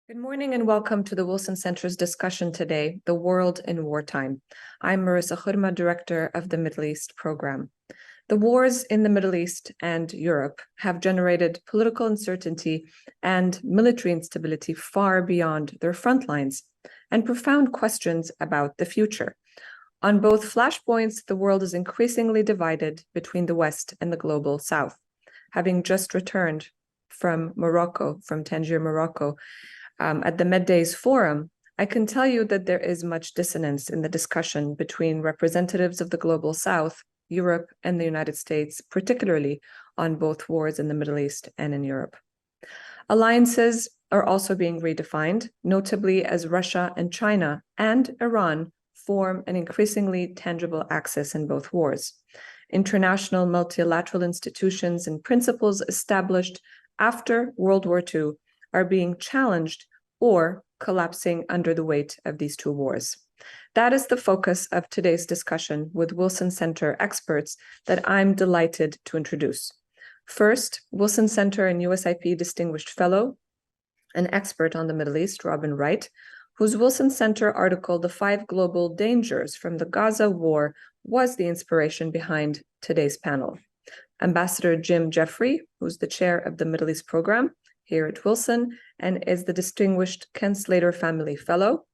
Good morning and welcome to the Wilson Center's discussion today, The World in Wartime. I'm Marissa Khurma, Director of the Middle East Program. The wars in the Middle East and Europe have generated political uncertainty and military instability far beyond their front lines and profound questions about the future. On both flashpoints, the world is increasingly divided between the West and the global South. Having just returned from Tangier, Morocco, at the Meddays Forum, I can tell you that there is much dissonance in the discussion between representatives of the global South, Europe, and the United States, particularly on both wars in the Middle East and in Europe. Alliances are also being redefined, notably as Russia and China and Iran form an increasingly tangible axis in both wars. International multilateral institutions and principles established after World War II are being challenged or collapsing under the weight of these two wars. That is the focus of today's discussion with Wilson Center experts that I'm delighted to introduce. First, Wilson Center and USIP Distinguished Fellow, an expert on the Middle East, Robin Wright, whose Wilson Center article, The 5 Global Dangers from the Gaza War, was the inspiration behind today's panel. Ambassador Jim Jeffrey, who's the chair of the Middle East Program here at Wilson and is the Distinguished Ken Slater Family Fellow,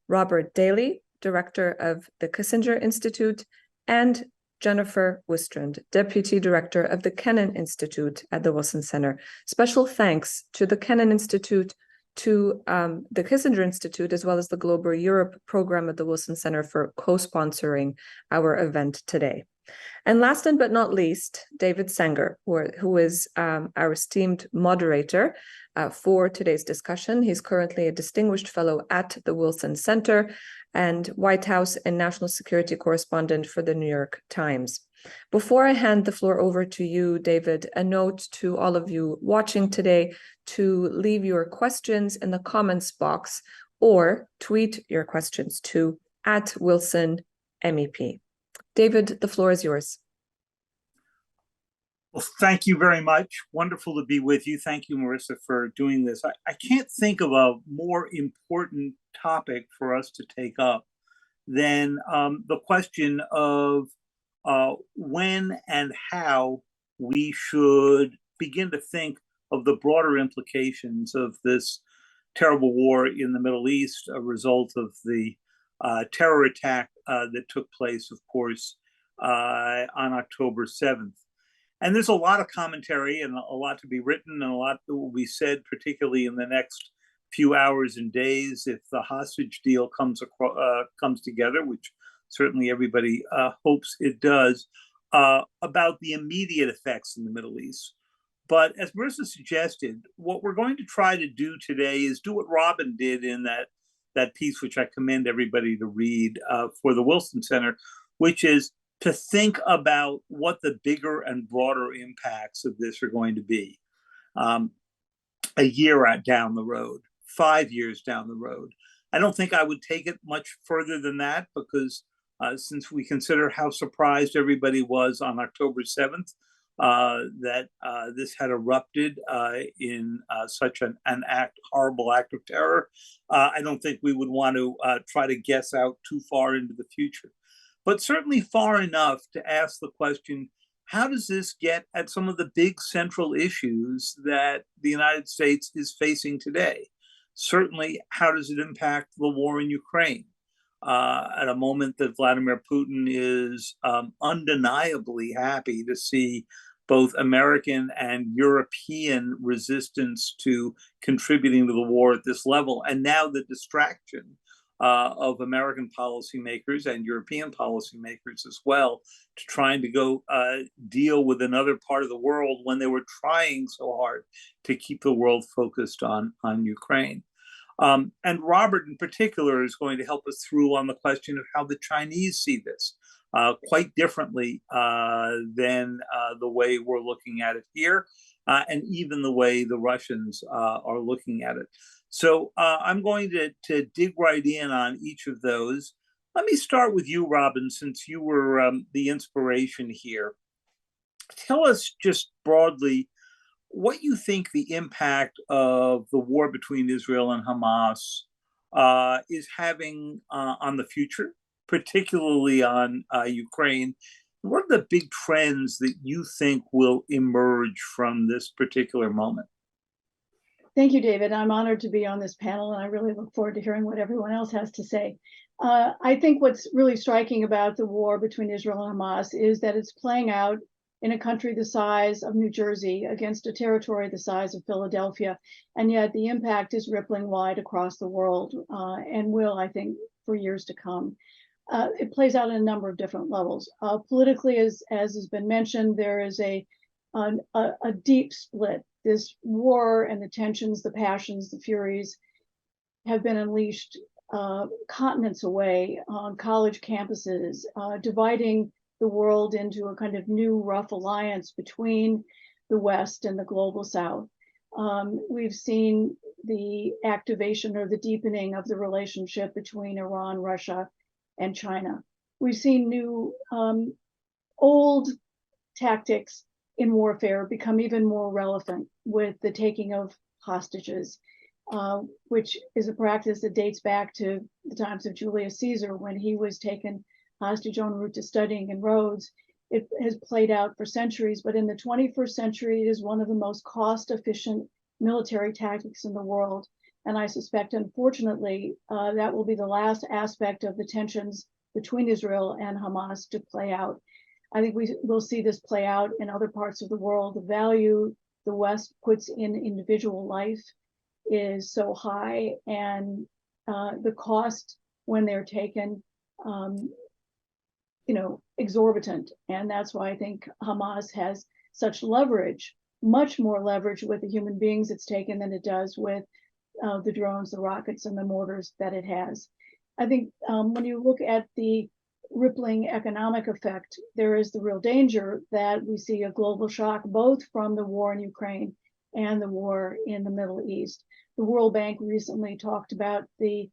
Robert Daly, Director of the Kissinger Institute, and Jennifer Wistrand, Deputy Director of the Kennan Institute at the Wilson Center. Special thanks to the Kennan Institute, to the Kissinger Institute, as well as the Global Europe program at the Wilson Center for co-sponsoring our event today. And last but not least, David Sanger, who is our esteemed moderator for today's discussion. He's currently a distinguished fellow at the Wilson Center and White House and national security correspondent for the New York Times. Before I hand the floor over to you, David, a note to all of you watching today to leave your questions in the comments box or tweet your questions to @WilsonMEP. David, the floor is yours. Well, thank you very much. Wonderful to be with you. Thank you, Marissa, for doing this. I can't think of a more important topic for us to take up than the question of when and how we should begin to think of the broader implications of this terrible war in the Middle East, a result of the terror attack that took place, of course, on October 7th. And there's a lot of commentary and a lot to be written and a lot that will be said, particularly in the next few hours and days, if the hostage deal comes together, which certainly everybody hopes it does, about the immediate effects in the Middle East. But as Marissa suggested, what we're going to try to do today is do what Robin did in that piece, which I commend everybody to read for the Wilson Center, which is to think about what the bigger and broader impacts of this are going to be a year down the road, 5 years down the road. I don't think I would take it much further than that because since we consider how surprised everybody was on October 7th, that this had erupted in such an horrible act of terror, I don't think we would want to try to guess out too far into the future. But certainly far enough to ask the question, how does this get at some of the big central issues that the United States is facing today? Certainly, how does it impact the war in Ukraine? At a moment that Vladimir Putin is undeniably happy to see both American and European resistance to contributing to the war at this level, and now the distraction of American policymakers and European policymakers as well to trying to go deal with another part of the world when they were trying so hard to keep the world focused on Ukraine. And Robert in particular is going to help us through on the question of how the Chinese see this quite differently than the way we're looking at it here, and even the way the Russians are looking at it. So I'm going to dig right in on each of those. Let me start with you, Robin, since you were the inspiration here. Tell us just broadly, what you think the impact of the war between Israel and Hamas is having on the future, particularly on Ukraine. What are the big trends that you think will emerge from this particular moment? Thank you, David. I'm honored to be on this panel, and I really look forward to hearing what everyone else has to say. I think what's really striking about the war between Israel and Hamas is that it's playing out in a country the size of New Jersey against a territory the size of Philadelphia, and yet the impact is rippling wide across the world and will, I think, for years to come. It plays out in a number of different levels. Politically, as has been mentioned, there is a deep split. This war and the tensions, the passions, the furies have been unleashed continents away on college campuses, dividing the world into a kind of new rough alliance between the West and the global South. We've seen the activation or the deepening of the relationship between Iran, Russia, and China. We've seen new old tactics in warfare become even more relevant with the taking of hostages, which is a practice that dates back to the times of Julius Caesar when he was taken hostage en route to studying in Rhodes. It has played out for centuries, but in the 21st century, it is one of the most cost-efficient military tactics in the world. And I suspect, unfortunately, that will be the last aspect of the tensions between Israel and Hamas to play out. I think we will see this play out in other parts of the world. The value the West puts in individual life is so high, and the cost when they're taken, exorbitant. And that's why I think Hamas has such leverage, much more leverage with the human beings it's taken than it does with the drones, the rockets, and the mortars that it has. I think when you look at the rippling economic effect, there is the real danger that we see a global shock, both from the war in Ukraine and the war in the Middle East. The World Bank recently talked about the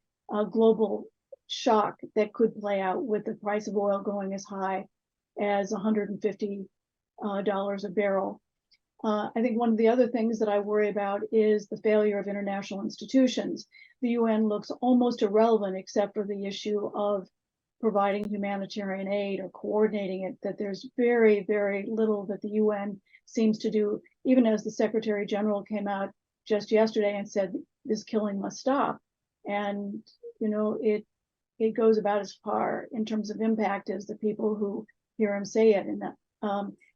global shock that could play out with the price of oil going as high as $150 a barrel. I think one of the other things that I worry about is the failure of international institutions. The UN looks almost irrelevant except for the issue of providing humanitarian aid or coordinating it, that there's very, very little that the UN seems to do, even as the Secretary General came out just yesterday and said this killing must stop. And, it goes about as far in terms of impact as the people who hear him say it. And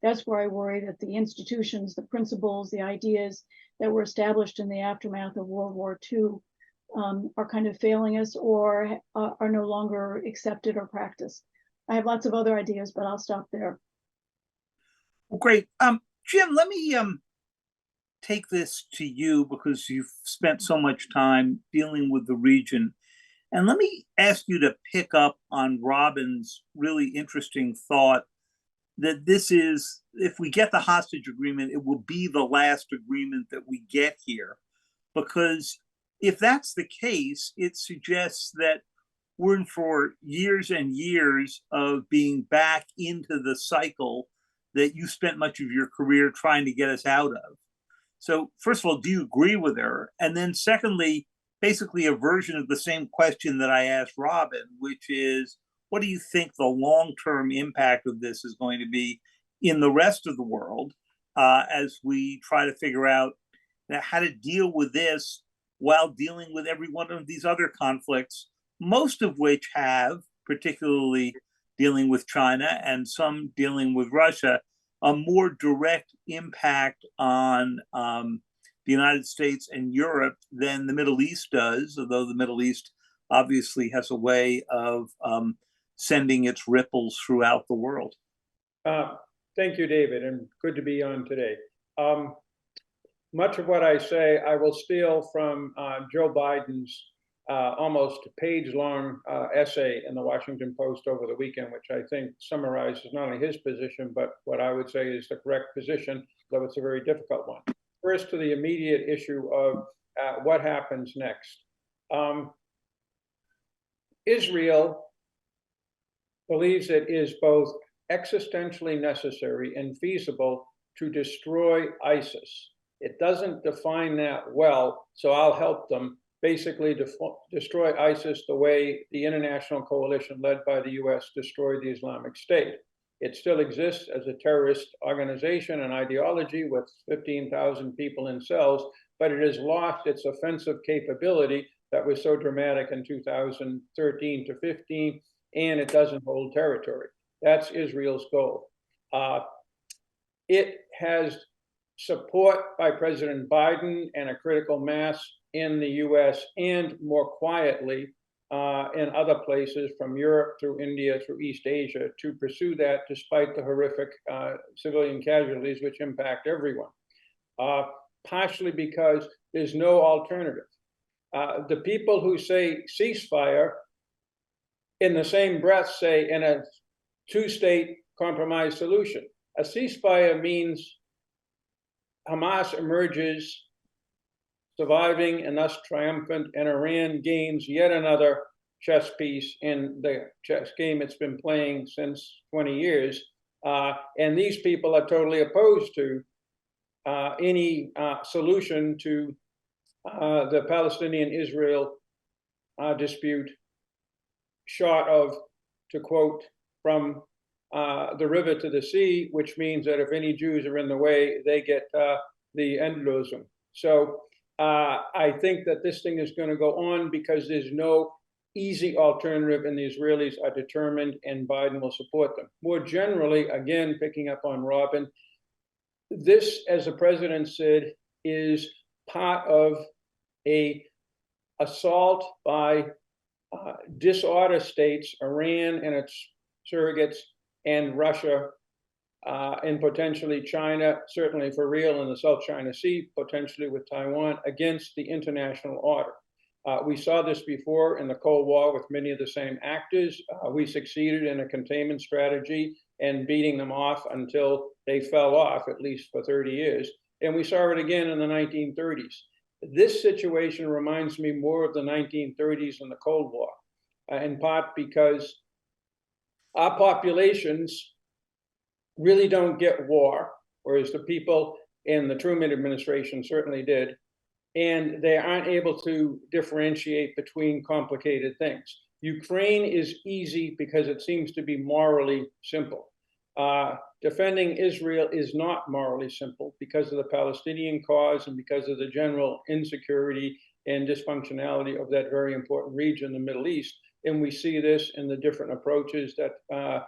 that's where I worry that the institutions, the principles, the ideas that were established in the aftermath of World War II are kind of failing us or are no longer accepted or practiced. I have lots of other ideas, but I'll stop there. Well, great. Jim, let me take this to you because you've spent so much time dealing with the region. And let me ask you to pick up on Robin's really interesting thought that this is, if we get the hostage agreement, it will be the last agreement that we get here. Because if that's the case, it suggests that we're in for years and years of being back into the cycle that you spent much of your career trying to get us out of. So first of all, do you agree with her? And then secondly, basically a version of the same question that I asked Robin, which is, what do you think the long-term impact of this is going to be in the rest of the world as we try to figure out how to deal with this while dealing with every one of these other conflicts, most of which have, particularly dealing with China and some dealing with Russia, a more direct impact on the United States and Europe than the Middle East does, although the Middle East obviously has a way of sending its ripples throughout the world. Thank you, David, and good to be on today. Much of what I say, I will steal from Joe Biden's almost page-long essay in the Washington Post over the weekend, which I think summarizes not only his position, but what I would say is the correct position, though it's a very difficult one. First, to the immediate issue of what happens next. Israel believes it is both existentially necessary and feasible to destroy ISIS. It doesn't define that well, so I'll help them basically destroy ISIS the way the international coalition led by the US destroyed the Islamic State. It still exists as a terrorist organization and ideology with 15,000 people in cells, but it has lost its offensive capability that was so dramatic in 2013 to 15, and it doesn't hold territory. That's Israel's goal. It has support by President Biden and a critical mass in the US and more quietly in other places from Europe through India through East Asia to pursue that despite the horrific civilian casualties which impact everyone. Partially because there's no alternative. The people who say ceasefire in the same breath say in a two-state compromise solution. A ceasefire means Hamas emerges surviving and thus triumphant, and Iran gains yet another chess piece in the chess game it's been playing since 20 years. And these people are totally opposed to any solution to the Palestinian-Israel dispute, short of, to quote, from the river to the sea, which means that if any Jews are in the way, they get the endlosum. So I think that this thing is going to go on because there's no easy alternative, and the Israelis are determined, and Biden will support them. More generally, again, picking up on Robin, this, as the president said, is part of a assault by disorder states, Iran and its surrogates, and Russia, and potentially China, certainly for real in the South China Sea, potentially with Taiwan, against the international order. We saw this before in the Cold War with many of the same actors. We succeeded in a containment strategy and beating them off until they fell off, at least for 30 years. And we saw it again in the 1930s. This situation reminds me more of the 1930s and the Cold War, in part because our populations really don't get war, whereas the people in the Truman administration certainly did, and they aren't able to differentiate between complicated things. Ukraine is easy because it seems to be morally simple. Defending Israel is not morally simple because of the Palestinian cause and because of the general insecurity and dysfunctionality of that very important region, the Middle East. And we see this in the different approaches that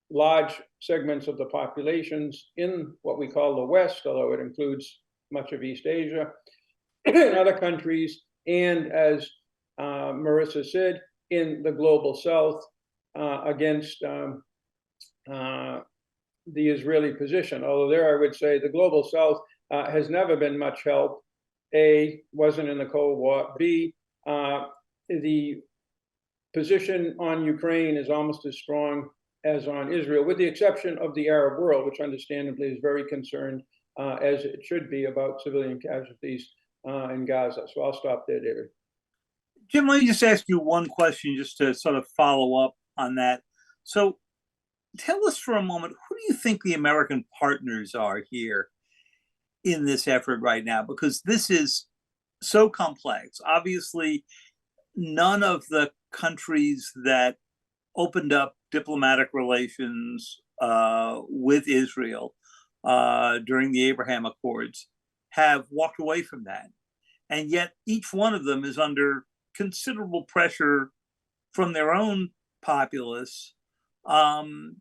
large segments of the populations in what we call the West, although it includes much of East Asia, and other countries, and as Marissa said, in the global South against the Israeli position. Although there I would say the global South has never been much help. A, wasn't in the Cold War. B, the position on Ukraine is almost as strong as on Israel, with the exception of the Arab world, which understandably is very concerned, as it should be, about civilian casualties in Gaza. So I'll stop there, David. Jim, let me just ask you one question just to sort of follow up on that. So tell us for a moment, who do you think the American partners are here in this effort right now? Because this is so complex. Obviously, none of the countries that opened up diplomatic relations with Israel during the Abraham Accords have walked away from that. And yet each one of them is under considerable pressure from their own populace to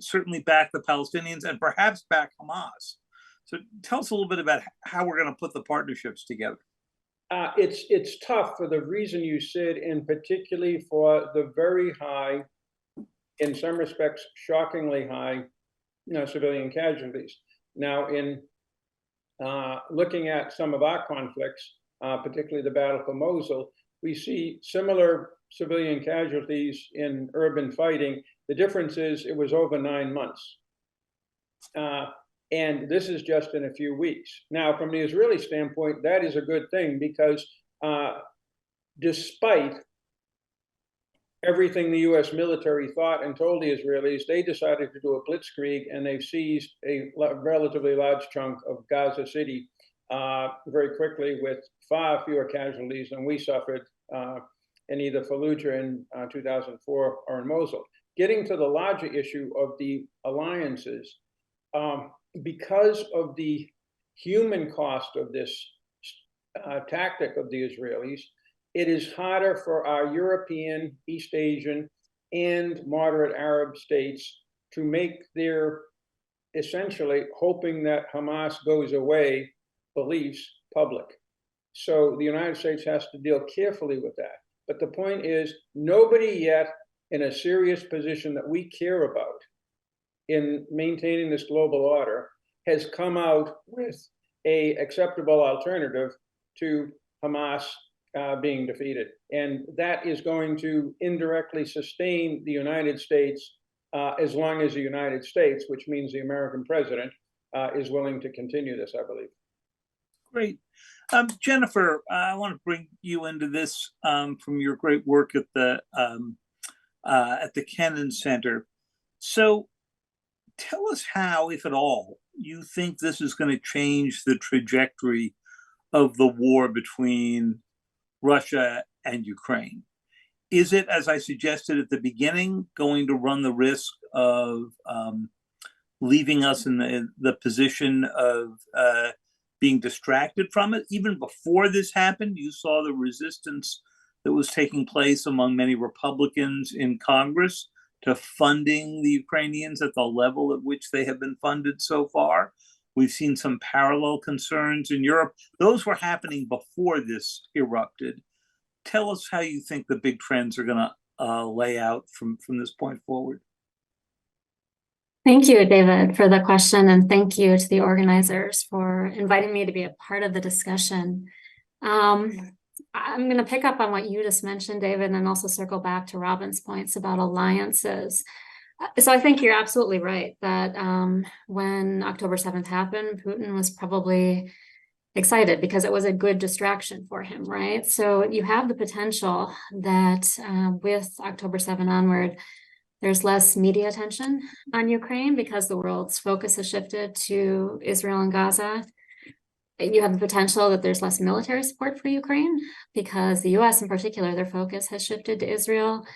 certainly back the Palestinians and perhaps back Hamas. So tell us a little bit about how we're going to put the partnerships together. It's tough for the reason you said, and particularly for the very high, in some respects, shockingly high, civilian casualties. Now, in looking at some of our conflicts, particularly the battle for Mosul, we see similar civilian casualties in urban fighting. The difference is it was over 9 months. And this is just in a few weeks. Now, from the Israeli standpoint, that is a good thing because despite everything the U.S. military thought and told the Israelis, they decided to do a blitzkrieg, and they've seized a relatively large chunk of Gaza City very quickly, with far fewer casualties than we suffered in either Fallujah in 2004 or in Mosul. Getting to the larger issue of the alliances, because of the human cost of this tactic of the Israelis, it is harder for our European, East Asian, and moderate Arab states to make their essentially hoping that Hamas goes away beliefs public. So the United States has to deal carefully with that. But the point is, nobody yet in a serious position that we care about in maintaining this global order has come out with an acceptable alternative to Hamas being defeated. And that is going to indirectly sustain the United States as long as the United States, which means the American president, is willing to continue this, I believe. Great. Jennifer, I want to bring you into this from your great work at the Kennan Center. So tell us how, if at all, you think this is going to change the trajectory of the war between Russia and Ukraine. Is it, as I suggested at the beginning, going to run the risk of leaving us in the position of being distracted from it? Even before this happened, you saw the resistance that was taking place among many Republicans in Congress to funding the Ukrainians at the level at which they have been funded so far. We've seen some parallel concerns in Europe. Those were happening before this erupted. Tell us how you think the big trends are going to lay out from this point forward. Thank you, David, for the question, and thank you to the organizers for inviting me to be a part of the discussion. I'm going to pick up on what you just mentioned, David, and also circle back to Robin's points about alliances. So I think you're absolutely right that when October 7th happened, Putin was probably excited because it was a good distraction for him, right? So you have the potential that with October 7 onward, there's less media attention on Ukraine because the world's focus has shifted to Israel and Gaza. You have the potential that there's less military support for Ukraine because the US in particular, their focus has shifted to Israel.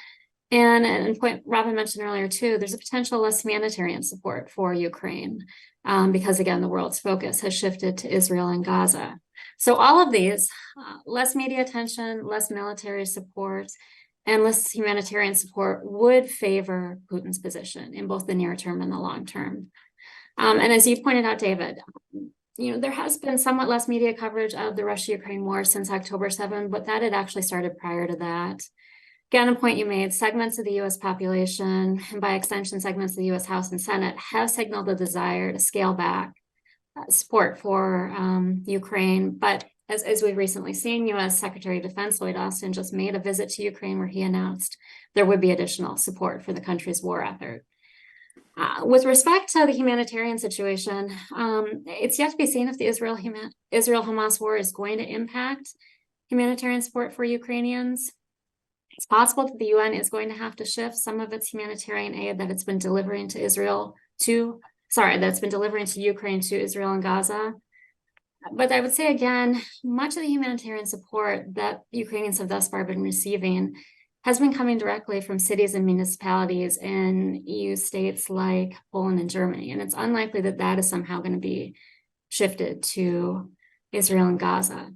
And point Robin mentioned earlier too, there's a potential less humanitarian support for Ukraine because again, the world's focus has shifted to Israel and Gaza. So all of these, less media attention, less military support, and less humanitarian support would favor Putin's position in both the near term and the long term. And as you pointed out, David, there has been somewhat less media coverage of the Russia-Ukraine war since October 7, but that had actually started prior to that. Again, a point you made, segments of the US population, and by extension, segments of the US House and Senate, have signaled a desire to scale back support for Ukraine. But as we've recently seen, US Secretary of Defense Lloyd Austin just made a visit to Ukraine where he announced there would be additional support for the country's war effort. With respect to the humanitarian situation, it's yet to be seen if the Israel-Hamas war is going to impact humanitarian support for Ukrainians. It's possible that the UN is going to have to shift some of its humanitarian aid that it's been delivering to that's been delivering to Ukraine to Israel and Gaza. But I would say again, much of the humanitarian support that Ukrainians have thus far been receiving has been coming directly from cities and municipalities in EU states like Poland and Germany. And it's unlikely that that is somehow going to be shifted to Israel and Gaza.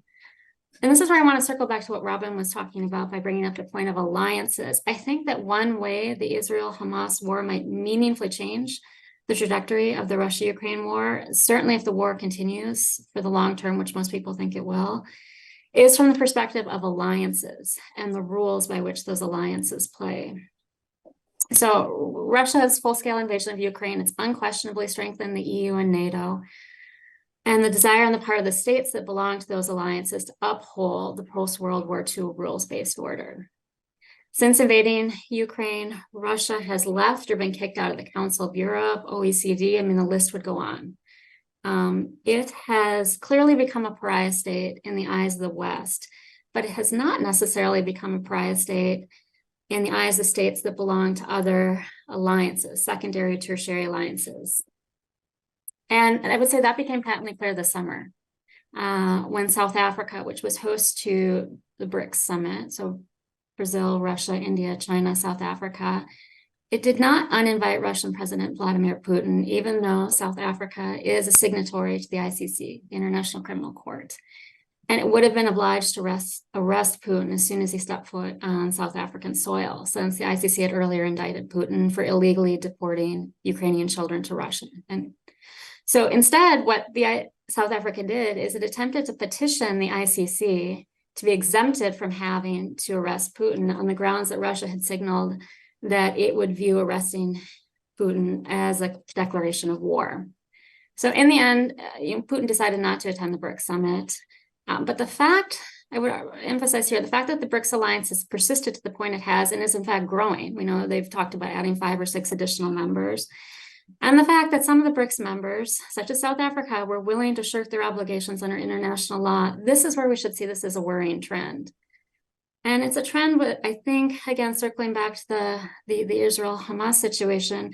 And this is where I want to circle back to what Robin was talking about by bringing up the point of alliances. I think that one way the Israel-Hamas war might meaningfully change the trajectory of the Russia-Ukraine war, certainly if the war continues for the long term, which most people think it will, is from the perspective of alliances and the rules by which those alliances play. So Russia's full-scale invasion of Ukraine, it's unquestionably strengthened the EU and NATO, and the desire on the part of the states that belong to those alliances to uphold the post-World War II rules-based order. Since invading Ukraine, Russia has left or been kicked out of the Council of Europe, OECD, the list would go on. It has clearly become a pariah state in the eyes of the West, but it has not necessarily become a pariah state in the eyes of states that belong to other alliances, secondary, tertiary alliances. And I would say that became patently clear this summer when South Africa, which was host to the BRICS summit, so Brazil, Russia, India, China, South Africa, it did not uninvite Russian President Vladimir Putin, even though South Africa is a signatory to the ICC, the International Criminal Court. And it would have been obliged to arrest Putin as soon as he stepped foot on South African soil, since the ICC had earlier indicted Putin for illegally deporting Ukrainian children to Russia. And so instead, what South Africa did is it attempted to petition the ICC to be exempted from having to arrest Putin on the grounds that Russia had signaled that it would view arresting Putin as a declaration of war. So in the end, Putin decided not to attend the BRICS summit. But the fact, I would emphasize here, the fact that the BRICS alliance has persisted to the point it has and is in fact growing. We know they've talked about adding 5 or 6 additional members. And the fact that some of the BRICS members, such as South Africa, were willing to shirk their obligations under international law, this is where we should see this as a worrying trend. And it's a trend, but I think, again, circling back to the Israel-Hamas situation,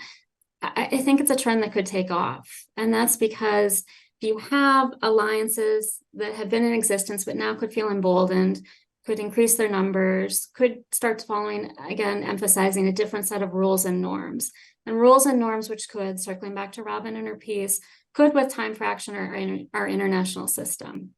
I think it's a trend that could take off. And that's because you have alliances that have been in existence, but now could feel emboldened, could increase their numbers, could start following, again, emphasizing a different set of rules and norms. And rules and norms which could, circling back to Robin and her piece, could with time fracture our international system.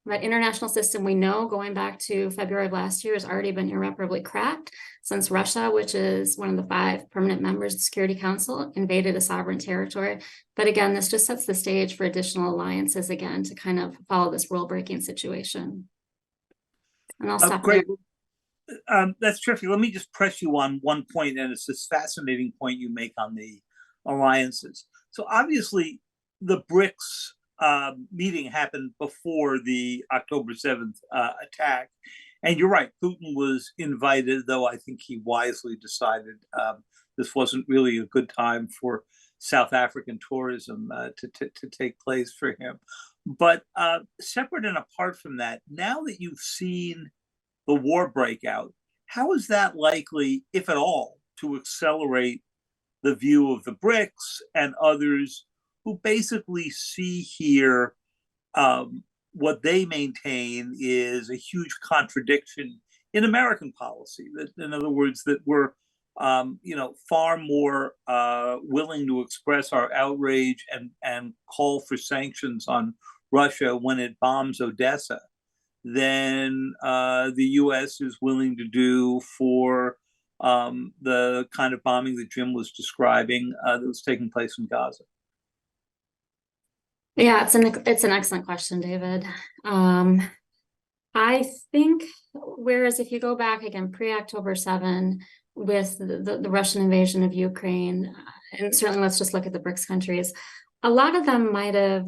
That international system, we know, going back to February of last year, has already been irreparably cracked since Russia, which is one of the 5 permanent members of the Security Council, invaded a sovereign territory. But again, this just sets the stage for additional alliances, again, to kind of follow this rule-breaking situation. And I'll stop Great. there. That's terrific. Let me just press you on one point, and it's this fascinating point you make on the alliances. So obviously, the BRICS meeting happened before the October 7th attack. And you're right, Putin was invited, though I think he wisely decided this wasn't really a good time for South African tourism to take place for him. But separate and apart from that, now that you've seen the war breakout, how is that likely, if at all, to accelerate the view of the BRICS and others who basically see here what they maintain is a huge contradiction in American policy? That, in other words, that we're far more willing to express our outrage and call for sanctions on Russia when it bombs Odessa than the U.S. is willing to do for the kind of bombing that Jim was describing that was taking place in Gaza. Yeah, it's an excellent question, David. I think, whereas if you go back again pre-October 7 with the Russian invasion of Ukraine, and certainly let's just look at the BRICS countries, a lot of them might have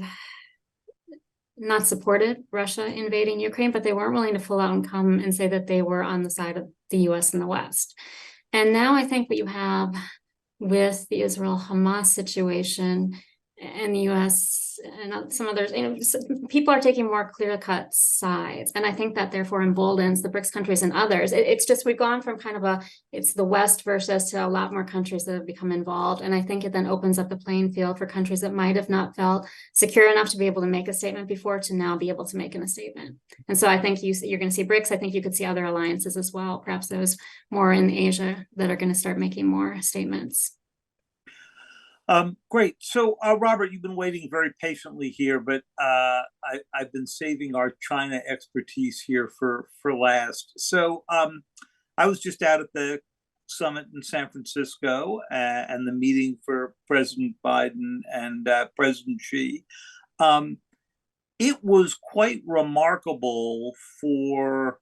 not supported Russia invading Ukraine, but they weren't willing to full out and come and say that they were on the side of the US and the West. And now I think what you have with the Israel-Hamas situation and the US and some others, people are taking more clear-cut sides. And I think that therefore emboldens the BRICS countries and others. It's just, we've gone from kind of it's the West versus to a lot more countries that have become involved. And I think it then opens up the playing field for countries that might have not felt secure enough to be able to make a statement before to now be able to make a statement. And so I think you're going to see BRICS. I think you could see other alliances as well, perhaps those more in Asia that are going to start making more statements. Great. So, Robert, you've been waiting very patiently here, but I've been saving our China expertise here for last. So I was just out at the summit in San Francisco and the meeting for President Biden and President Xi. It was quite remarkable for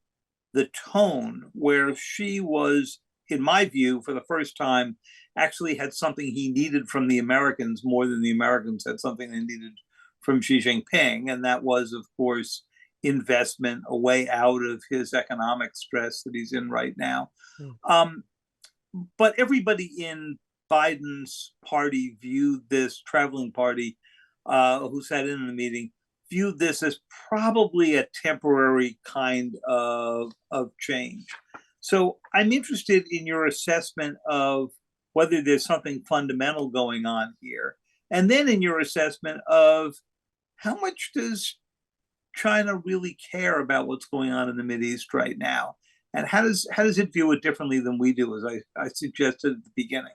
the tone where Xi was, in my view, for the first time, actually had something he needed from the Americans more than the Americans had something they needed from Xi Jinping. And that was, of course, investment, a way out of his economic stress that he's in right now. But everybody in Biden's party viewed this, traveling party who sat in the meeting, viewed this as probably a temporary kind of change. So I'm interested in your assessment of whether there's something fundamental going on here, and then in your assessment of how much does China really care about what's going on in the Mideast right now, and how does it view it differently than we do, as I suggested at the beginning?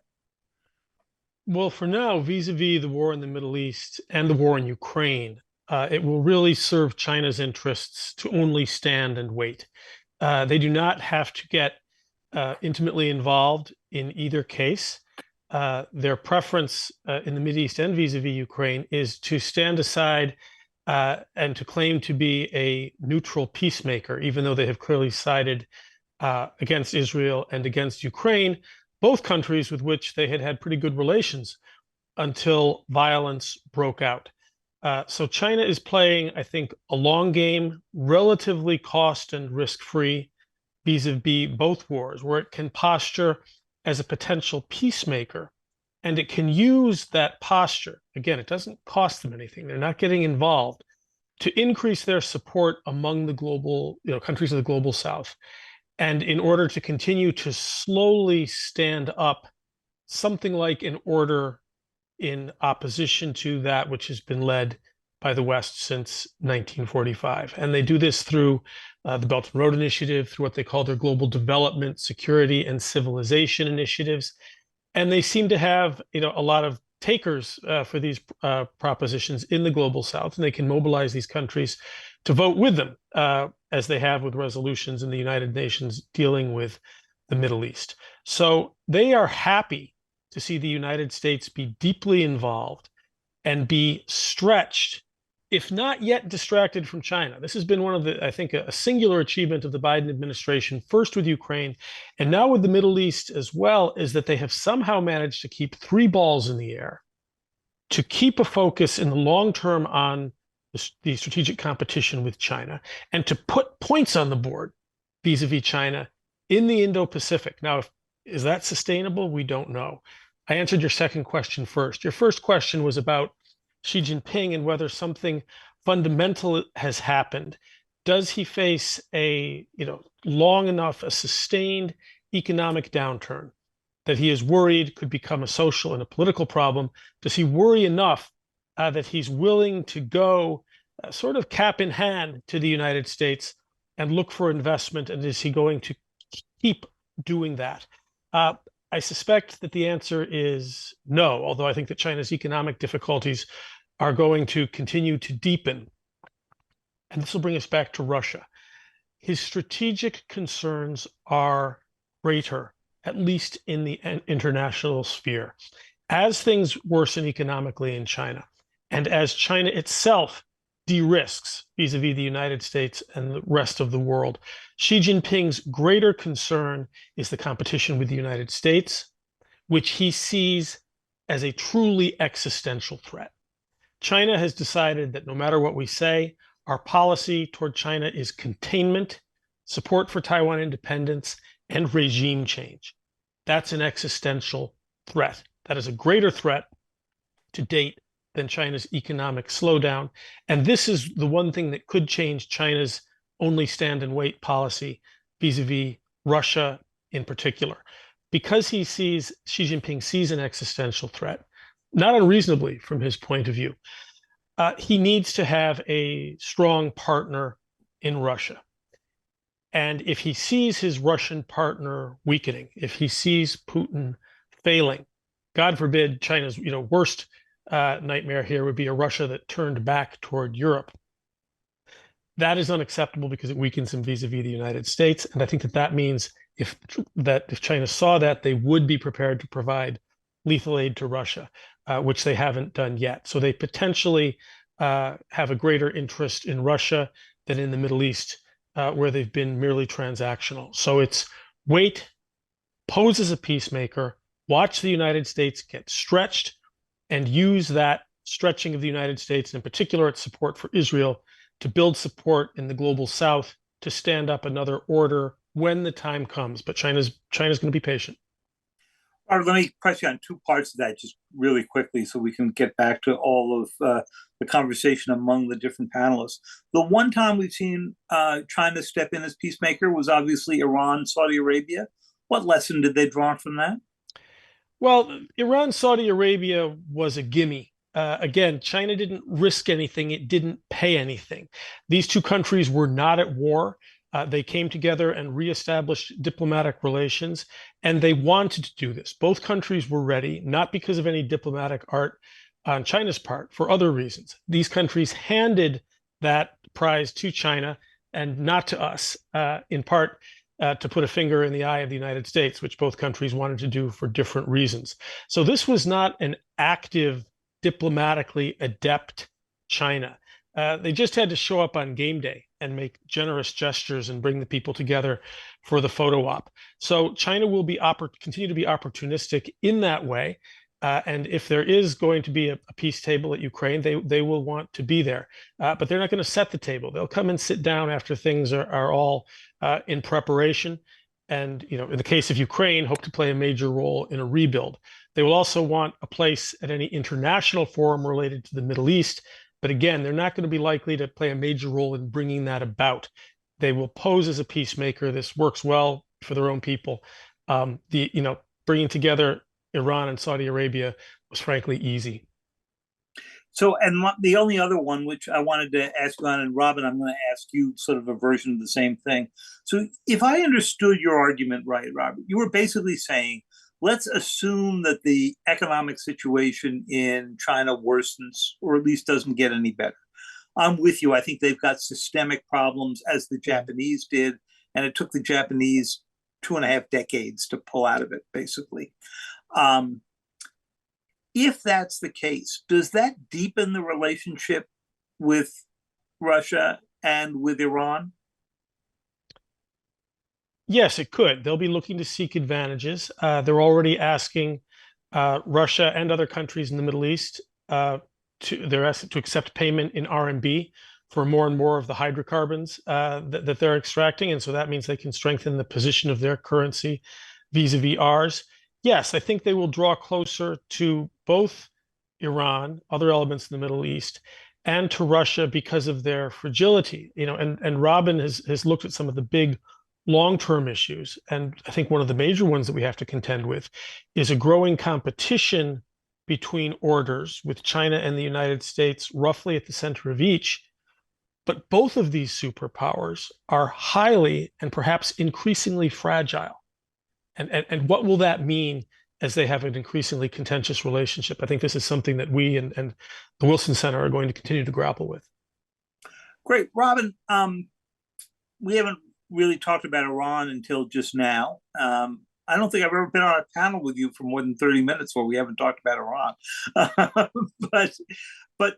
Well, for now, vis-a-vis the war in the Middle East and the war in Ukraine, it will really serve China's interests to only stand and wait. They do not have to get intimately involved in either case. Their preference in the Middle East and vis-a-vis Ukraine is to stand aside and to claim to be a neutral peacemaker, even though they have clearly sided against Israel and against Ukraine, both countries with which they had had pretty good relations until violence broke out. So China is playing, I think, a long game, relatively cost and risk-free vis-a-vis both wars, where it can posture as a potential peacemaker. And it can use that posture. Again, it doesn't cost them anything. They're not getting involved to increase their support among the global, countries of the global South. And in order to continue to slowly stand up something like an order in opposition to that which has been led by the West since 1945. And they do this through the Belt and Road Initiative, through what they call their global development, security, and civilization initiatives. And they seem to have, a lot of takers for these propositions in the global South, and they can mobilize these countries to vote with them, as they have with resolutions in the United Nations dealing with the Middle East. So they are happy to see the United States be deeply involved and be stretched, if not yet distracted from China. This has been one of the, I think, a singular achievement of the Biden administration, first with Ukraine, and now with the Middle East as well, is that they have somehow managed to keep three balls in the air, to keep a focus in the long term on the strategic competition with China, and to put points on the board vis-a-vis China in the Indo-Pacific. Now, is that sustainable? We don't know. I answered your second question first. Your first question was about Xi Jinping and whether something fundamental has happened. Does he face a, long enough, a sustained economic downturn that he is worried could become a social and a political problem? Does he worry enough that he's willing to go sort of cap in hand to the United States and look for investment? And is he going to keep doing that? I suspect that the answer is no, although I think that China's economic difficulties are going to continue to deepen. And this will bring us back to Russia. His strategic concerns are greater, at least in the international sphere. As things worsen economically in China, and as China itself de-risks vis-a-vis the United States and the rest of the world, Xi Jinping's greater concern is the competition with the United States, which he sees as a truly existential threat. China has decided that no matter what we say, our policy toward China is containment, support for Taiwan independence, and regime change. That's an existential threat. That is a greater threat to date than China's economic slowdown. And this is the one thing that could change China's only stand and wait policy vis-a-vis Russia in particular. Because Xi Jinping sees an existential threat, not unreasonably from his point of view, he needs to have a strong partner in Russia. And if he sees his Russian partner weakening, if he sees Putin failing, God forbid, China's worst nightmare here would be a Russia that turned back toward Europe. That is unacceptable because it weakens him vis-a-vis the United States. And I think that means if China saw that, they would be prepared to provide lethal aid to Russia, which they haven't done yet. So they potentially have a greater interest in Russia than in the Middle East, where they've been merely transactional. So it's wait, pose as a peacemaker, watch the United States get stretched, and use that stretching of the United States, in particular its support for Israel, to build support in the global South to stand up another order when the time comes. But China's going to be patient. Let me press you on two parts of that just really quickly so we can get back to all of the conversation among the different panelists. The one time we've seen China step in as peacemaker was obviously Iran, Saudi Arabia. What lesson did they draw from that? Well, Iran, Saudi Arabia was a gimme. Again, China didn't risk anything. It didn't pay anything. These two countries were not at war. They came together and reestablished diplomatic relations, and they wanted to do this. Both countries were ready, not because of any diplomatic art on China's part, for other reasons. These countries handed that prize to China and not to us, in part to put a finger in the eye of the United States, which both countries wanted to do for different reasons. So this was not an active, diplomatically adept China. They just had to show up on game day and make generous gestures and bring the people together for the photo op. So China will continue to be opportunistic in that way. And if there is going to be a peace table at Ukraine, they will want to be there. But they're not going to set the table. They'll come and sit down after things are all in preparation. And, in the case of Ukraine, hope to play a major role in a rebuild. They will also want a place at any international forum related to the Middle East. But again, they're not going to be likely to play a major role in bringing that about. They will pose as a peacemaker. This works well for their own people. Bringing together Iran and Saudi Arabia was frankly easy. So, and the only other one which I wanted to ask you on, and Robin, I'm going to ask you sort of a version of the same thing. So if I understood your argument right, Robert, you were basically saying, let's assume that the economic situation in China worsens, or at least doesn't get any better. I'm with you. I think they've got systemic problems, as the Japanese did, and it took the Japanese 2.5 decades to pull out of it, basically. If that's the case, does that deepen the relationship with Russia and with Iran? Yes, it could. They'll be looking to seek advantages. They're already asking Russia and other countries in the Middle East they're asked to accept payment in RMB for more and more of the hydrocarbons that they're extracting, and so that means they can strengthen the position of their currency vis-a-vis ours. Yes, I think they will draw closer to both Iran, other elements in the Middle East, and to Russia because of their fragility. And Robin has looked at some of the big long-term issues, and I think one of the major ones that we have to contend with is a growing competition between orders, with China and the United States roughly at the center of each. But both of these superpowers are highly and perhaps increasingly fragile. And what will that mean as they have an increasingly contentious relationship? I think this is something that we and the Wilson Center are going to continue to grapple with. Great. Robin, we haven't really talked about Iran until just now. I don't think I've ever been on a panel with you for more than 30 minutes where we haven't talked about Iran. But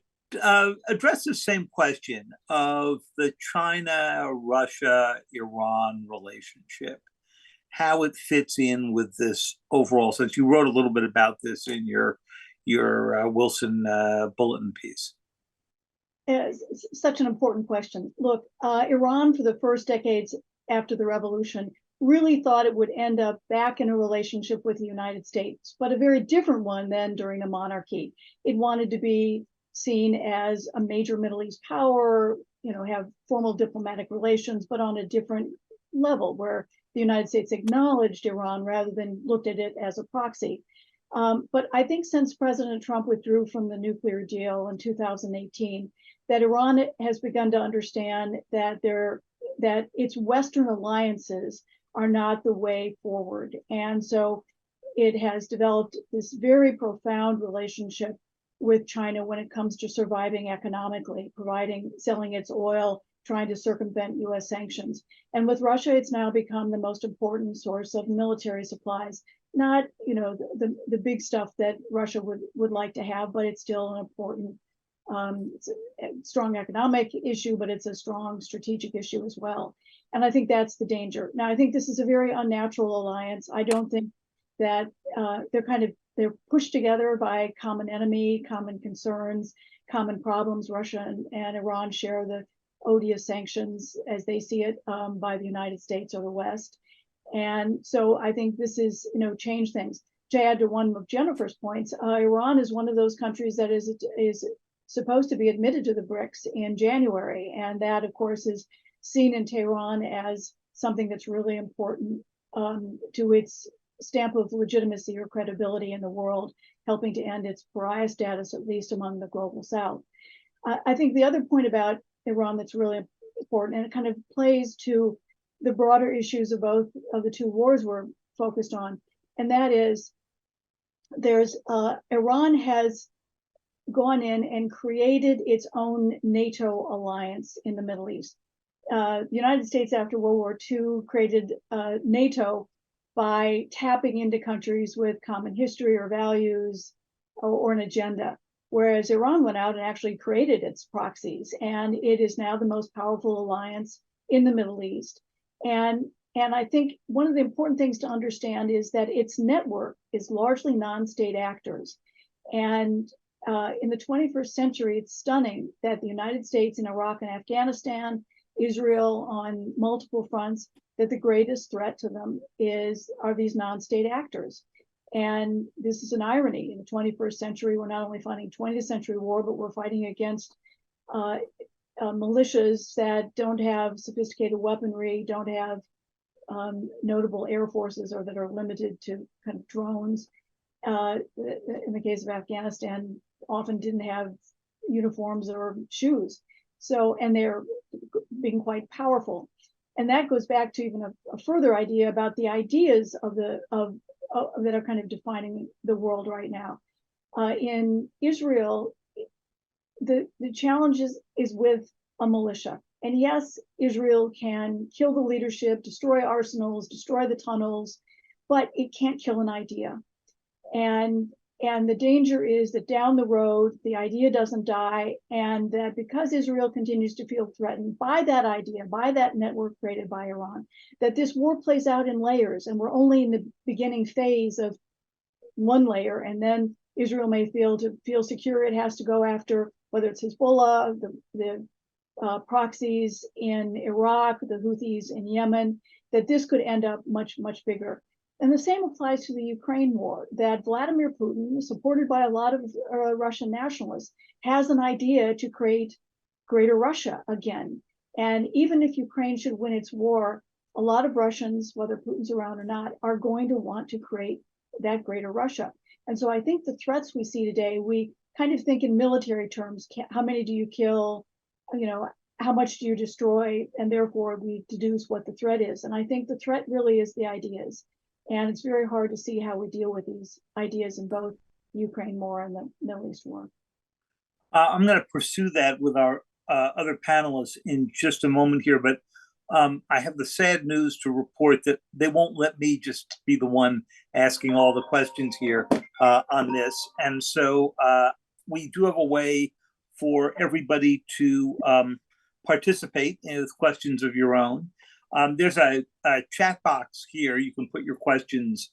address the same question of the China-Russia-Iran relationship, how it fits in with this overall sense. You wrote a little bit about this in your Wilson bulletin piece. It's such an important question. Look, Iran, for the first decades after the revolution, really thought it would end up back in a relationship with the United States, but a very different one than during the monarchy. It wanted to be seen as a major Middle East power, have formal diplomatic relations, but on a different level, where the United States acknowledged Iran rather than looked at it as a proxy. But I think since President Trump withdrew from the nuclear deal in 2018, that Iran has begun to understand that its Western alliances are not the way forward. And so it has developed this very profound relationship with China when it comes to surviving economically, selling its oil, trying to circumvent US sanctions. And with Russia, it's now become the most important source of military supplies. Not, the big stuff that Russia would like to have, but it's still an important, it's a strong economic issue, but it's a strong strategic issue as well. And I think that's the danger. Now, I think this is a very unnatural alliance. I don't think that they're pushed together by common enemy, common concerns, common problems. Russia and Iran share the odious sanctions, as they see it, by the United States or the West. And so I think this is, changed things. to add to one of Jennifer's points, Iran is one of those countries that is supposed to be admitted to the BRICS in January. And that, of course, is seen in Tehran as something that's really important to its stamp of legitimacy or credibility in the world, helping to end its pariah status, at least among the global South. I think the other point about Iran that's really important, and it kind of plays to the broader issues of both of the two wars we're focused on, and that is Iran has gone in and created its own NATO alliance in the Middle East. The United States after World War II created NATO by tapping into countries with common history or values or an agenda. Whereas Iran went out and actually created its proxies, and it is now the most powerful alliance in the Middle East. And I think one of the important things to understand is that its network is largely non-state actors. And in the 21st century, it's stunning that the United States in Iraq and Afghanistan, Israel on multiple fronts, that the greatest threat to them are these non-state actors. And this is an irony. In the 21st century, we're not only fighting 20th century war, but we're fighting against militias that don't have sophisticated weaponry, don't have notable air forces, or that are limited to kind of drones. In the case of Afghanistan, often didn't have uniforms or shoes. So, and they're being quite powerful. And that goes back to even a further idea about the ideas that are kind of defining the world right now. In Israel, the challenge is with a militia. And yes, Israel can kill the leadership, destroy arsenals, destroy the tunnels, but it can't kill an idea. And the danger is that down the road, the idea doesn't die, and that because Israel continues to feel threatened by that idea, by that network created by Iran, that this war plays out in layers, and we're only in the beginning phase of one layer, and then Israel may feel secure, it has to go after, whether it's Hezbollah, the proxies in Iraq, the Houthis in Yemen, that this could end up much, much bigger. And the same applies to the Ukraine war, that Vladimir Putin, supported by a lot of Russian nationalists, has an idea to create Greater Russia again. And even if Ukraine should win its war, a lot of Russians, whether Putin's around or not, are going to want to create that Greater Russia. And so I think the threats we see today, we kind of think in military terms, how many do you kill, how much do you destroy, and therefore we deduce what the threat is. And I think the threat really is the ideas. And it's very hard to see how we deal with these ideas in both the Ukraine war and the Middle East war. I'm going to pursue that with our other panelists in just a moment here, but I have the sad news to report that they won't let me just be the one asking all the questions here on this. And so we do have a way for everybody to participate with questions of your own. There's a chat box here. You can put your questions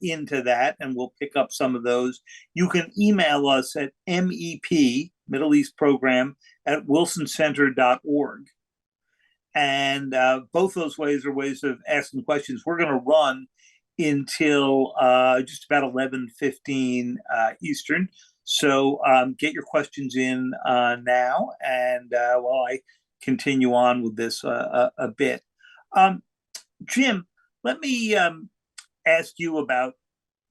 into that, and we'll pick up some of those. You can email us at MEP, Middle East Program, at wilsoncenter.org. And both those ways are ways of asking questions. We're going to run until just about 11:15 Eastern. So get your questions in now, and while I continue on with this a bit. Jim, let me ask you about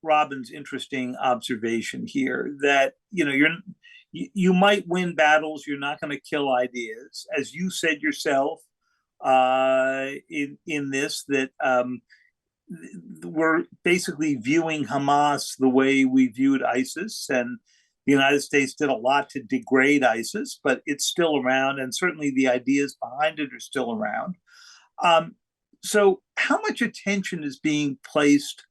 Robin's interesting observation here that you might win battles, you're not going to kill ideas, as you said yourself in this, that we're basically viewing Hamas the way we viewed ISIS, and the United States did a lot to degrade ISIS, but it's still around, and certainly the ideas behind it are still around. So how much attention is being placed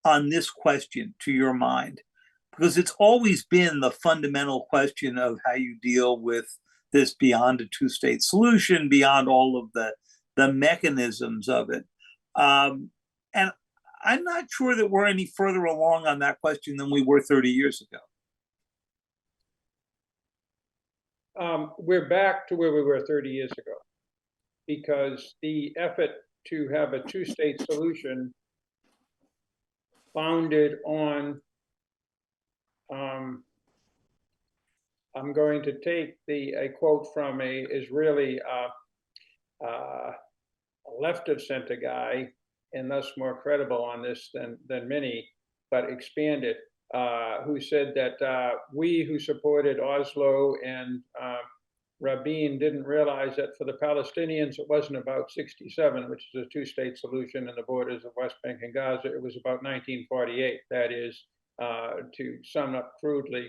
on this question, to your mind? Because it's always been the fundamental question of how you deal with this beyond a two-state solution, beyond all of the mechanisms of it. And I'm not sure that we're any further along on that question than we were 30 years ago. We're back to where we were 30 years ago, because the effort to have a two-state solution founded on, I'm going to take a quote from a Israeli left of center guy, and thus more credible on this than many, but expand it, who said that we who supported Oslo and Rabin didn't realize that for the Palestinians, it wasn't about 67, which is a two-state solution in the borders of West Bank and Gaza. It was about 1948. That is, to sum up crudely,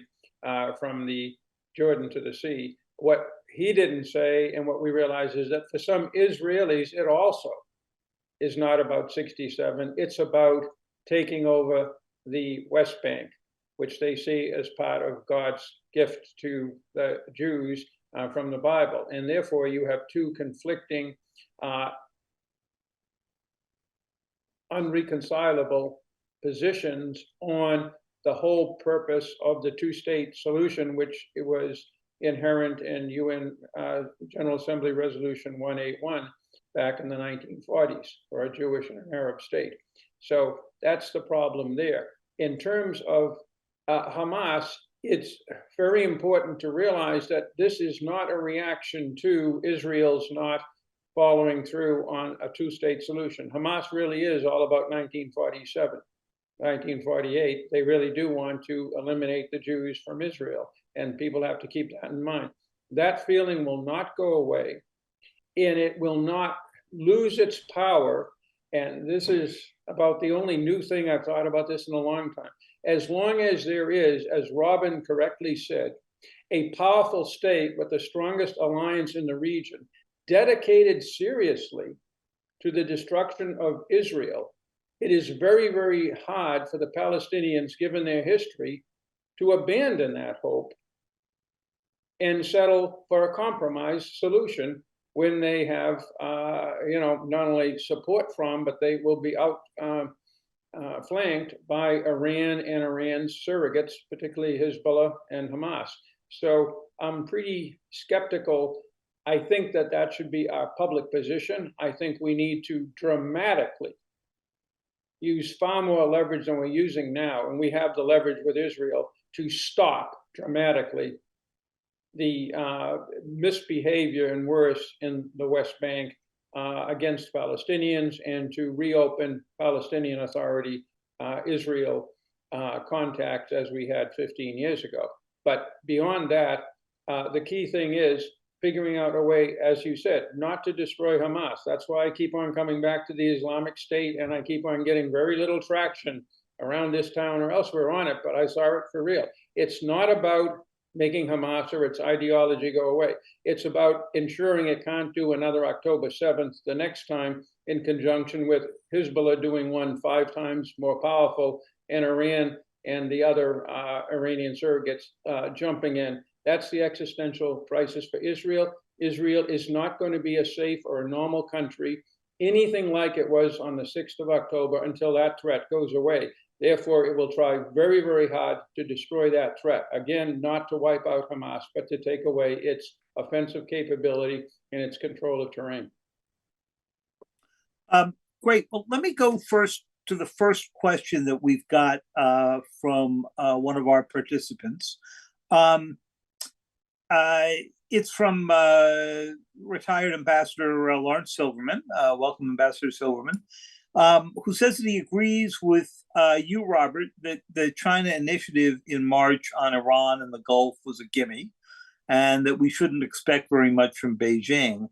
from the Jordan to the sea. What he didn't say, and what we realize, is that for some Israelis, it also is not about 67. It's about taking over the West Bank, which they see as part of God's gift to the Jews from the Bible. And therefore, you have two conflicting, unreconcilable positions on the whole purpose of the two-state solution, which it was inherent in UN General Assembly Resolution 181 back in the 1940s for a Jewish and an Arab state. So that's the problem there. In terms of Hamas, it's very important to realize that this is not a reaction to Israel's not following through on a two-state solution. Hamas really is all about 1947. 1948, they really do want to eliminate the Jews from Israel, and people have to keep that in mind. That feeling will not go away, and it will not lose its power. And this is about the only new thing I've thought about this in a long time. As long as there is, as Robin correctly said, a powerful state with the strongest alliance in the region, dedicated seriously to the destruction of Israel, it is very, very hard for the Palestinians, given their history, to abandon that hope and settle for a compromise solution when they have, not only support from, but they will be flanked by Iran and Iran's surrogates, particularly Hezbollah and Hamas. So I'm pretty skeptical. I think that should be our public position. I think we need to dramatically use far more leverage than we're using now, and we have the leverage with Israel to stop dramatically the misbehavior and worse in the West Bank against Palestinians, and to reopen Palestinian Authority Israel contacts as we had 15 years ago. But beyond that, the key thing is figuring out a way, as you said, not to destroy Hamas. That's why I keep on coming back to the Islamic State, and I keep on getting very little traction around this town or elsewhere on it, but I saw it for real. It's not about making Hamas or its ideology go away. It's about ensuring it can't do another October 7th the next time, in conjunction with Hezbollah doing one 5 times more powerful, and Iran and the other Iranian surrogates jumping in. That's the existential crisis for Israel. Israel is not going to be a safe or a normal country, anything like it was on the 6th of October, until that threat goes away. Therefore, it will try very, very hard to destroy that threat. Again, not to wipe out Hamas, but to take away its offensive capability and its control of terrain. Great. Well, let me go first to the first question that we've got from one of our participants. It's from retired Ambassador Lawrence Silverman. Welcome, Ambassador Silverman, who says that he agrees with you, Robert, that the China initiative in March on Iran and the Gulf was a gimme, and that we shouldn't expect very much from Beijing.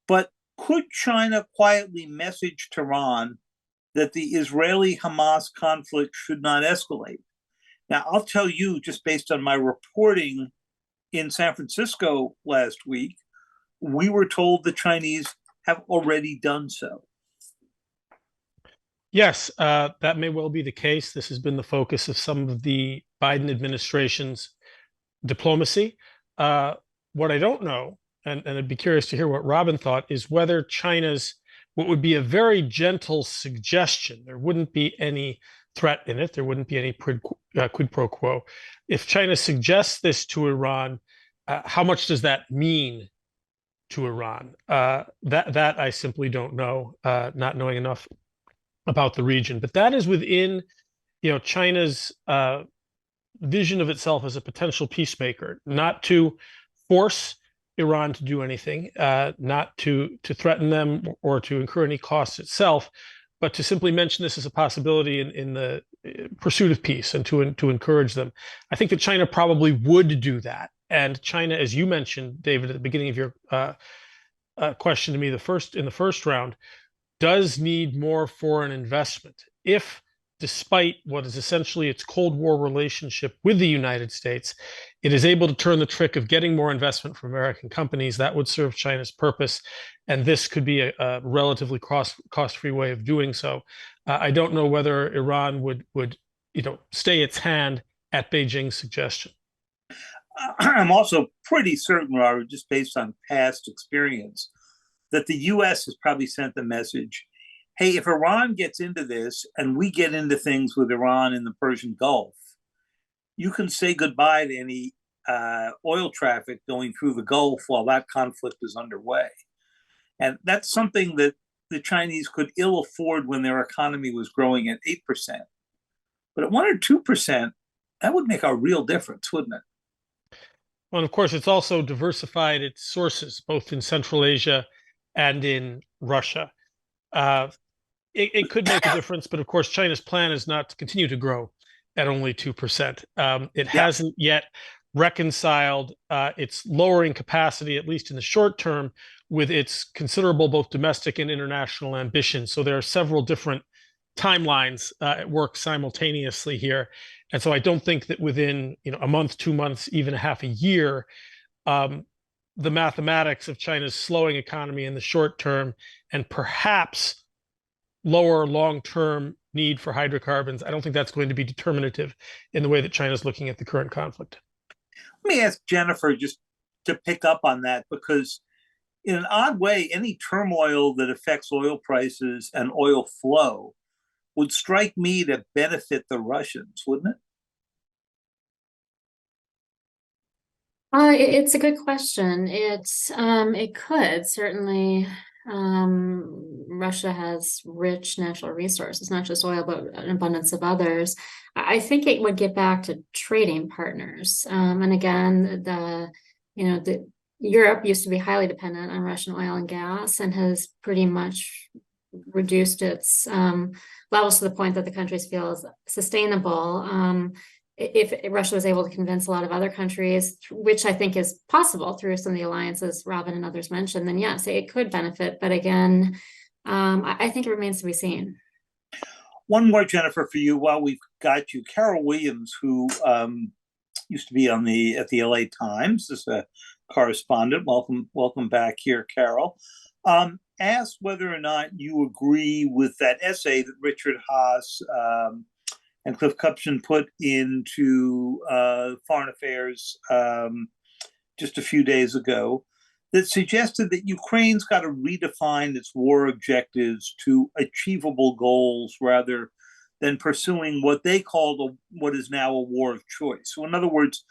But could China quietly message Tehran that the Israeli-Hamas conflict should not escalate? Now, I'll tell you, just based on my reporting in San Francisco last week, we were told the Chinese have already done so. Yes, that may well be the case. This has been the focus of some of the Biden administration's diplomacy. What I don't know, and I'd be curious to hear what Robin thought, is whether China's, what would be a very gentle suggestion, there wouldn't be any threat in it, there wouldn't be any quid pro quo. If China suggests this to Iran, how much does that mean to Iran? That I simply don't know, not knowing enough about the region. But that is within China's vision of itself as a potential peacemaker, not to force Iran to do anything, not to threaten them or to incur any costs itself, but to simply mention this as a possibility in the pursuit of peace and to encourage them. I think that China probably would do that. And China, as you mentioned, David, at the beginning of your question to me, in the first round, does need more foreign investment. If, despite what is essentially its Cold War relationship with the United States, it is able to turn the trick of getting more investment from American companies, that would serve China's purpose. And this could be a relatively cost-free way of doing so. I don't know whether Iran would stay its hand at Beijing's suggestion. I'm also pretty certain, Robert, just based on past experience, that the U.S. has probably sent the message, hey, if Iran gets into this and we get into things with Iran in the Persian Gulf, you can say goodbye to any oil traffic going through the Gulf while that conflict is underway. And that's something that the Chinese could ill afford when their economy was growing at 8%. But at 1 or 2%, that would make a real difference, wouldn't it? Well, and of course, it's also diversified its sources, both in Central Asia and in Russia. It could make a difference, but of course, China's plan is not to continue to grow at only 2%. It hasn't yet reconciled its lowering capacity, at least in the short term, with its considerable both domestic and international ambitions. So there are several different timelines at work simultaneously here. And so I don't think that within a month, 2 months, even a half a year, the mathematics of China's slowing economy in the short term and perhaps lower long-term need for hydrocarbons, I don't think that's going to be determinative in the way that China's looking at the current conflict. Let me ask Jennifer just to pick up on that, because in an odd way, any turmoil that affects oil prices and oil flow would strike me to benefit the Russians, wouldn't it? It's a good question. It could certainly. Russia has rich natural resources, not just oil, but an abundance of others. I think it would get back to trading partners. And again, the Europe used to be highly dependent on Russian oil and gas and has pretty much reduced its levels to the point that the countries feel is sustainable. If Russia was able to convince a lot of other countries, which I think is possible through some of the alliances Robin and others mentioned, then yes, it could benefit. But again, I think it remains to be seen. One more, Jennifer, for you while we've got you. Carol Williams, who used to be at the LA Times, is a correspondent. Welcome back here, Carol. Asked whether or not you agree with that essay that Richard Haas and Cliff Cupson put into Foreign Affairs just a few days ago, that suggested that Ukraine's got to redefine its war objectives to achievable goals rather than pursuing what they called what is now a war of choice. So in other words,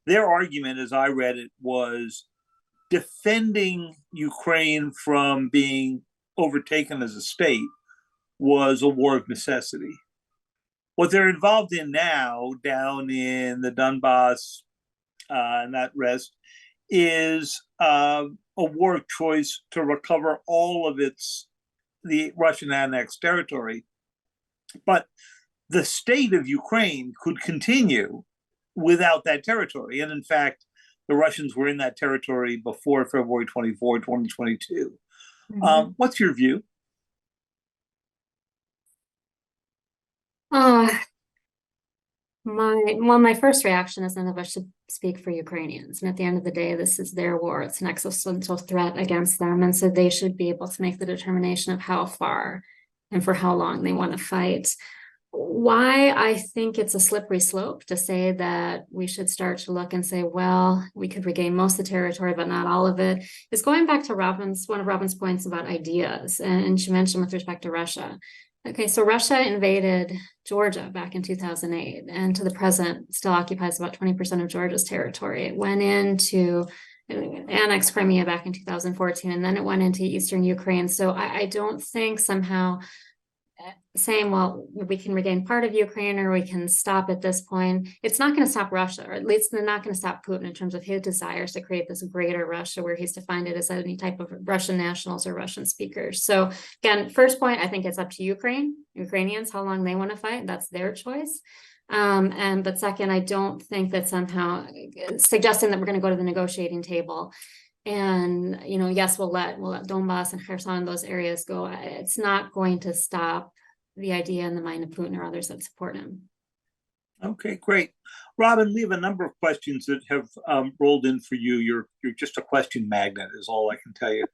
their argument, as I read it, was defending Ukraine from being overtaken as a state was a war of necessity. What they're involved in now, down in the Donbass and that rest, is a war of choice to recover all of the Russian annexed territory. But the state of Ukraine could continue without that territory. And in fact, the Russians were in that territory before February 24, 2022. Mm-hmm. What's your view? My first reaction is none of us should speak for Ukrainians. And at the end of the day, this is their war. It's an existential threat against them. And so they should be able to make the determination of how far and for how long they want to fight. Why I think it's a slippery slope to say that we should start to look and say, well, we could regain most of the territory, but not all of it, is going back to one of Robin's points about ideas. And she mentioned with respect to Russia. Okay, so Russia invaded Georgia back in 2008, and to the present still occupies about 20% of Georgia's territory. It went into annexed Crimea back in 2014, and then it went into eastern Ukraine. So I don't think somehow saying, well, we can regain part of Ukraine or we can stop at this point, it's not going to stop Russia, or at least they're not going to stop Putin in terms of his desires to create this greater Russia where he's defined it as any type of Russian nationals or Russian speakers. So again, first point, I think it's up to Ukrainians, how long they want to fight. That's their choice. But second, I don't think that somehow suggesting that we're going to go to the negotiating table and, yes, we'll let Donbass and Kherson, those areas go. It's not going to stop the idea in the mind of Putin or others that support him. Okay, great. Robin, we have a number of questions that have rolled in for you. You're just a question magnet is all I can tell you.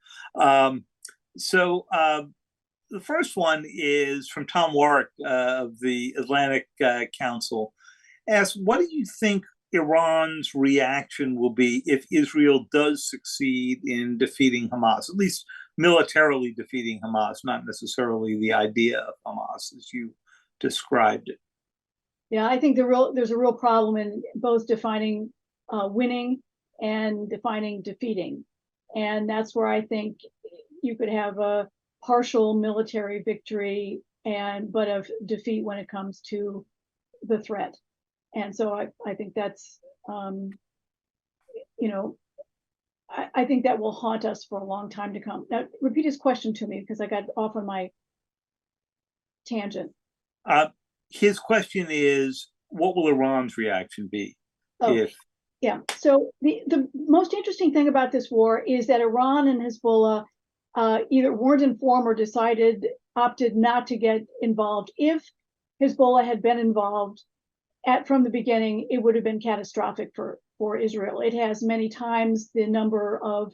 The first one is from Tom Warwick of the Atlantic Council. Asks, what do you think Iran's reaction will be if Israel does succeed in defeating Hamas, at least militarily defeating Hamas, not necessarily the idea of Hamas as you described it? Yeah, I think there's a real problem in both defining winning and defining defeating. And that's where I think you could have a partial military victory but a defeat when it comes to the threat. And so I think that's, I think that will haunt us for a long time to come. Now, repeat his question to me because I got off on my tangent. His question is, what will Iran's reaction be? Yeah. So the most interesting thing about this war is that Iran and Hezbollah either weren't informed or opted not to get involved. If Hezbollah had been involved from the beginning, it would have been catastrophic for Israel. It has many times the number of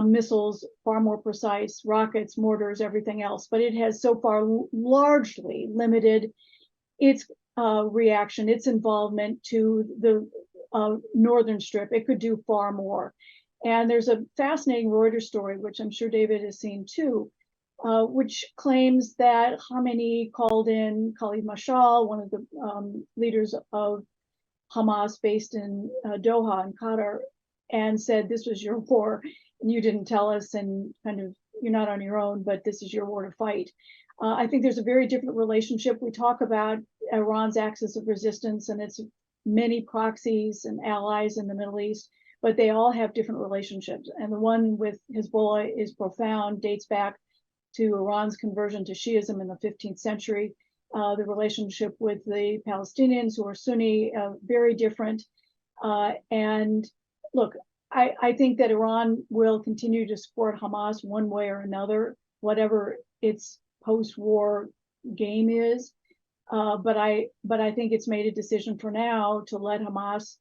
missiles, far more precise, rockets, mortars, everything else. But it has so far largely limited its reaction, its involvement to the northern strip. It could do far more. And there's a fascinating Reuters story, which I'm sure David has seen too, which claims that Khamenei called in Khalid Mashal, one of the leaders of Hamas based in Doha in Qatar, and said, this was your war and you didn't tell us, and kind of, you're not on your own, but this is your war to fight. I think there's a very different relationship. We talk about Iran's axis of resistance and its many proxies and allies in the Middle East, but they all have different relationships. And the one with Hezbollah is profound, dates back to Iran's conversion to Shiism in the 15th century. The relationship with the Palestinians, who are Sunni, very different. And look, I think that Iran will continue to support Hamas one way or another, whatever its post-war game is. But I think it's made a decision for now to let Hamas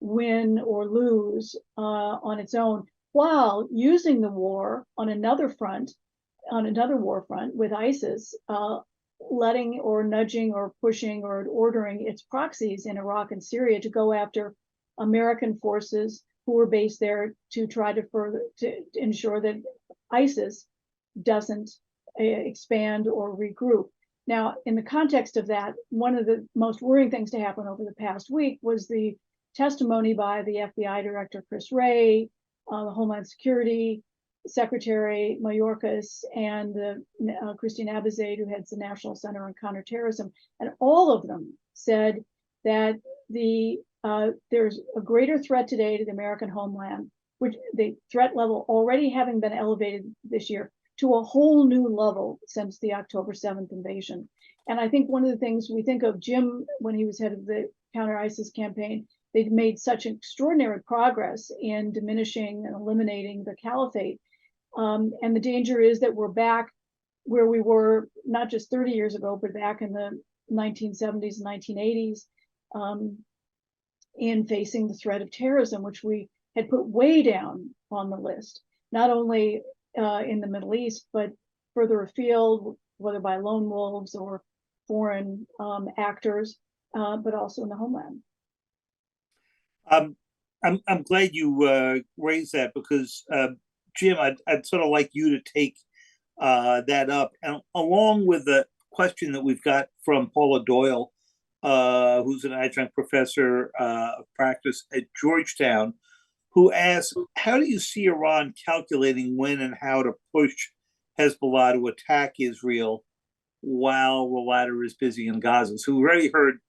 win or lose on its own, while using the war on another war front with ISIS, letting or nudging or pushing or ordering its proxies in Iraq and Syria to go after American forces who were based there to try to ensure that ISIS doesn't expand or regroup. Now, in the context of that, one of the most worrying things to happen over the past week was the testimony by the FBI Director Chris Wray, the Homeland Security Secretary Mayorkas, and Christine Abizaid, who heads the National Center on Counterterrorism, and all of them said that there's a greater threat today to the American homeland, which the threat level already having been elevated this year to a whole new level since the October 7th invasion. And I think one of the things we think of Jim, when he was head of the counter-ISIS campaign, they'd made such extraordinary progress in diminishing and eliminating the caliphate. And the danger is that we're back where we were not just 30 years ago, but back in the 1970s and 1980s in facing the threat of terrorism, which we had put way down on the list, not only in the Middle East, but further afield, whether by lone wolves or foreign actors, but also in the homeland. I'm glad you raised that because, Jim, I'd sort of like you to take that up, and along with the question that we've got from Paula Doyle, who's an adjunct professor of practice at Georgetown, who asks, how do you see Iran calculating when and how to push Hezbollah to attack Israel while the latter is busy in Gaza. So we already heard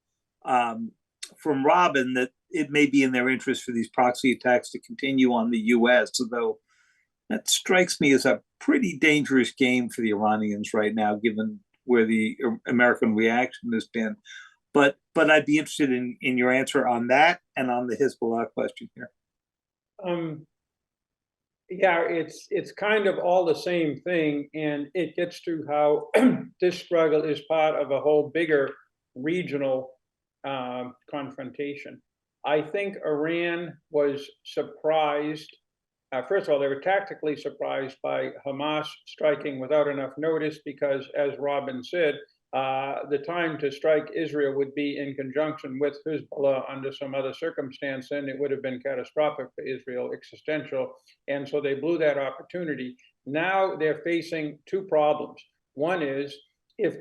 from Robin that it may be in their interest for these proxy attacks to continue on the U.S., although that strikes me as a pretty dangerous game for the Iranians right now, given where the American reaction has been. But I'd be interested in your answer on that and on the Hezbollah question here. Yeah, it's kind of all the same thing, and it gets to how this struggle is part of a whole bigger regional confrontation. I think Iran was surprised. First of all, they were tactically surprised by Hamas striking without enough notice because, as Robin said, the time to strike Israel would be in conjunction with Hezbollah under some other circumstance, and it would have been catastrophic for Israel, existential. And so they blew that opportunity. Now they're facing two problems. One is if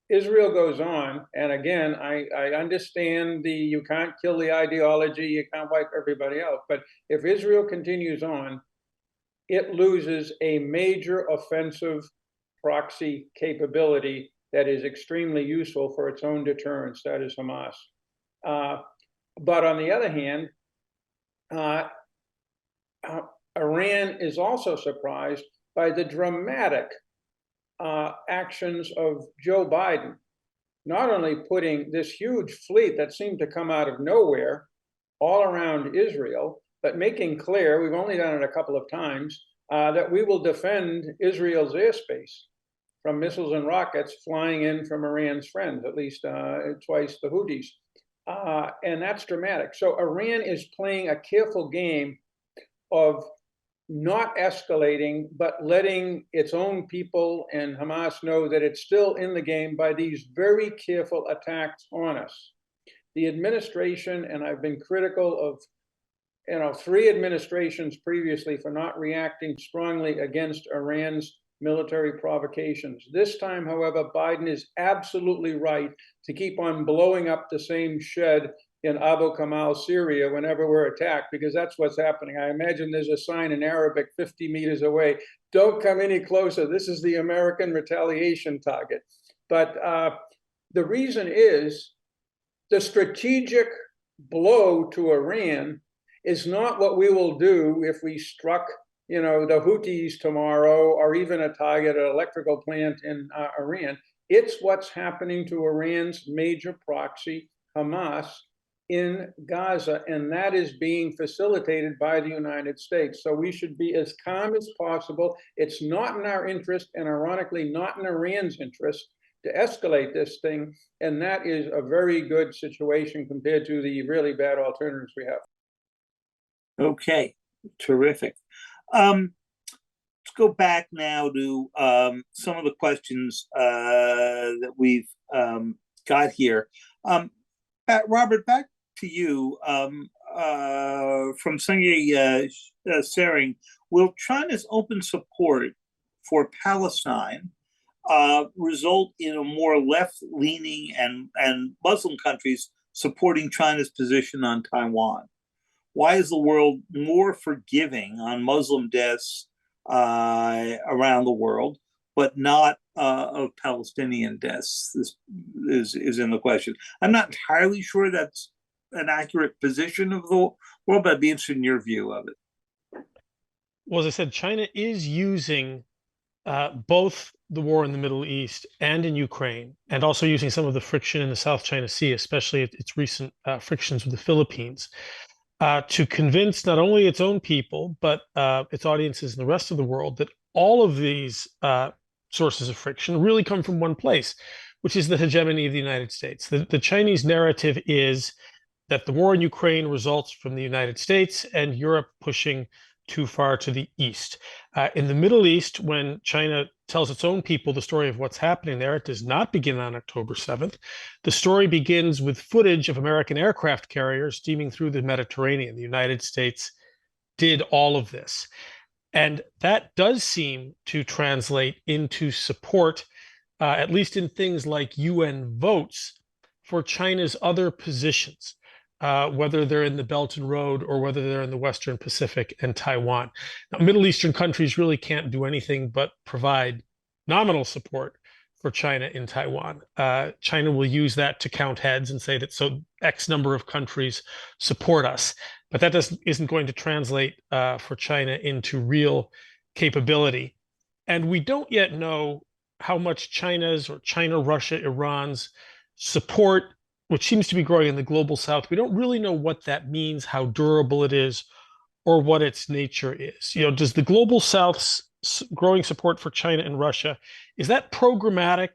Israel goes on, and again, I understand you can't kill the ideology, you can't wipe everybody out, but if Israel continues on, it loses a major offensive proxy capability that is extremely useful for its own deterrence, that is Hamas. But on the other hand, Iran is also surprised by the dramatic actions of Joe Biden, not only putting this huge fleet that seemed to come out of nowhere all around Israel, but making clear, we've only done it a couple of times, that we will defend Israel's airspace from missiles and rockets flying in from Iran's friends, at least twice the Houthis. And that's dramatic. So Iran is playing a careful game of not escalating, but letting its own people and Hamas know that it's still in the game by these very careful attacks on us. The administration, and I've been critical of 3 administrations previously for not reacting strongly against Iran's military provocations. This time, however, Biden is absolutely right to keep on blowing up the same shed in Abu Kamal, Syria, whenever we're attacked, because that's what's happening. I imagine there's a sign in Arabic 50 meters away, don't come any closer. This is the American retaliation target. But the reason is the strategic blow to Iran is not what we will do if we struck the Houthis tomorrow, or even a target, an electrical plant in Iran. It's what's happening to Iran's major proxy, Hamas, in Gaza, and that is being facilitated by the United States. So we should be as calm as possible. It's not in our interest, and ironically, not in Iran's interest, to escalate this thing, and that is a very good situation compared to the really bad alternatives we have. Okay, terrific. Let's go back now to some of the questions that we've got here. Robert, back to you from Sungye Sering. Will China's open support for Palestine result in a more left-leaning and Muslim countries supporting China's position on Taiwan? Why is the world more forgiving on Muslim deaths around the world, but not of Palestinian deaths? This is in the question. I'm not entirely sure that's an accurate position of the world, but I'd be interested in your view of it. Well, as I said, China is using both the war in the Middle East and in Ukraine, and also using some of the friction in the South China Sea, especially its recent frictions with the Philippines, to convince not only its own people, but its audiences in the rest of the world that all of these sources of friction really come from one place, which is the hegemony of the United States. The Chinese narrative is that the war in Ukraine results from the United States and Europe pushing too far to the east. In the Middle East, when China tells its own people the story of what's happening there, it does not begin on October 7th. The story begins with footage of American aircraft carriers steaming through the Mediterranean. The United States did all of this. And that does seem to translate into support, at least in things like UN votes, for China's other positions. Whether they're in the Belt and Road or whether they're in the Western Pacific and Taiwan. Now, Middle Eastern countries really can't do anything but provide nominal support for China in Taiwan. China will use that to count heads and say that so X number of countries support us, but that isn't going to translate for China into real capability. And we don't yet know how much China's or China, Russia, Iran's support, which seems to be growing in the global south, we don't really know what that means, how durable it is, or what its nature is. Does the global south's growing support for China and Russia, is that programmatic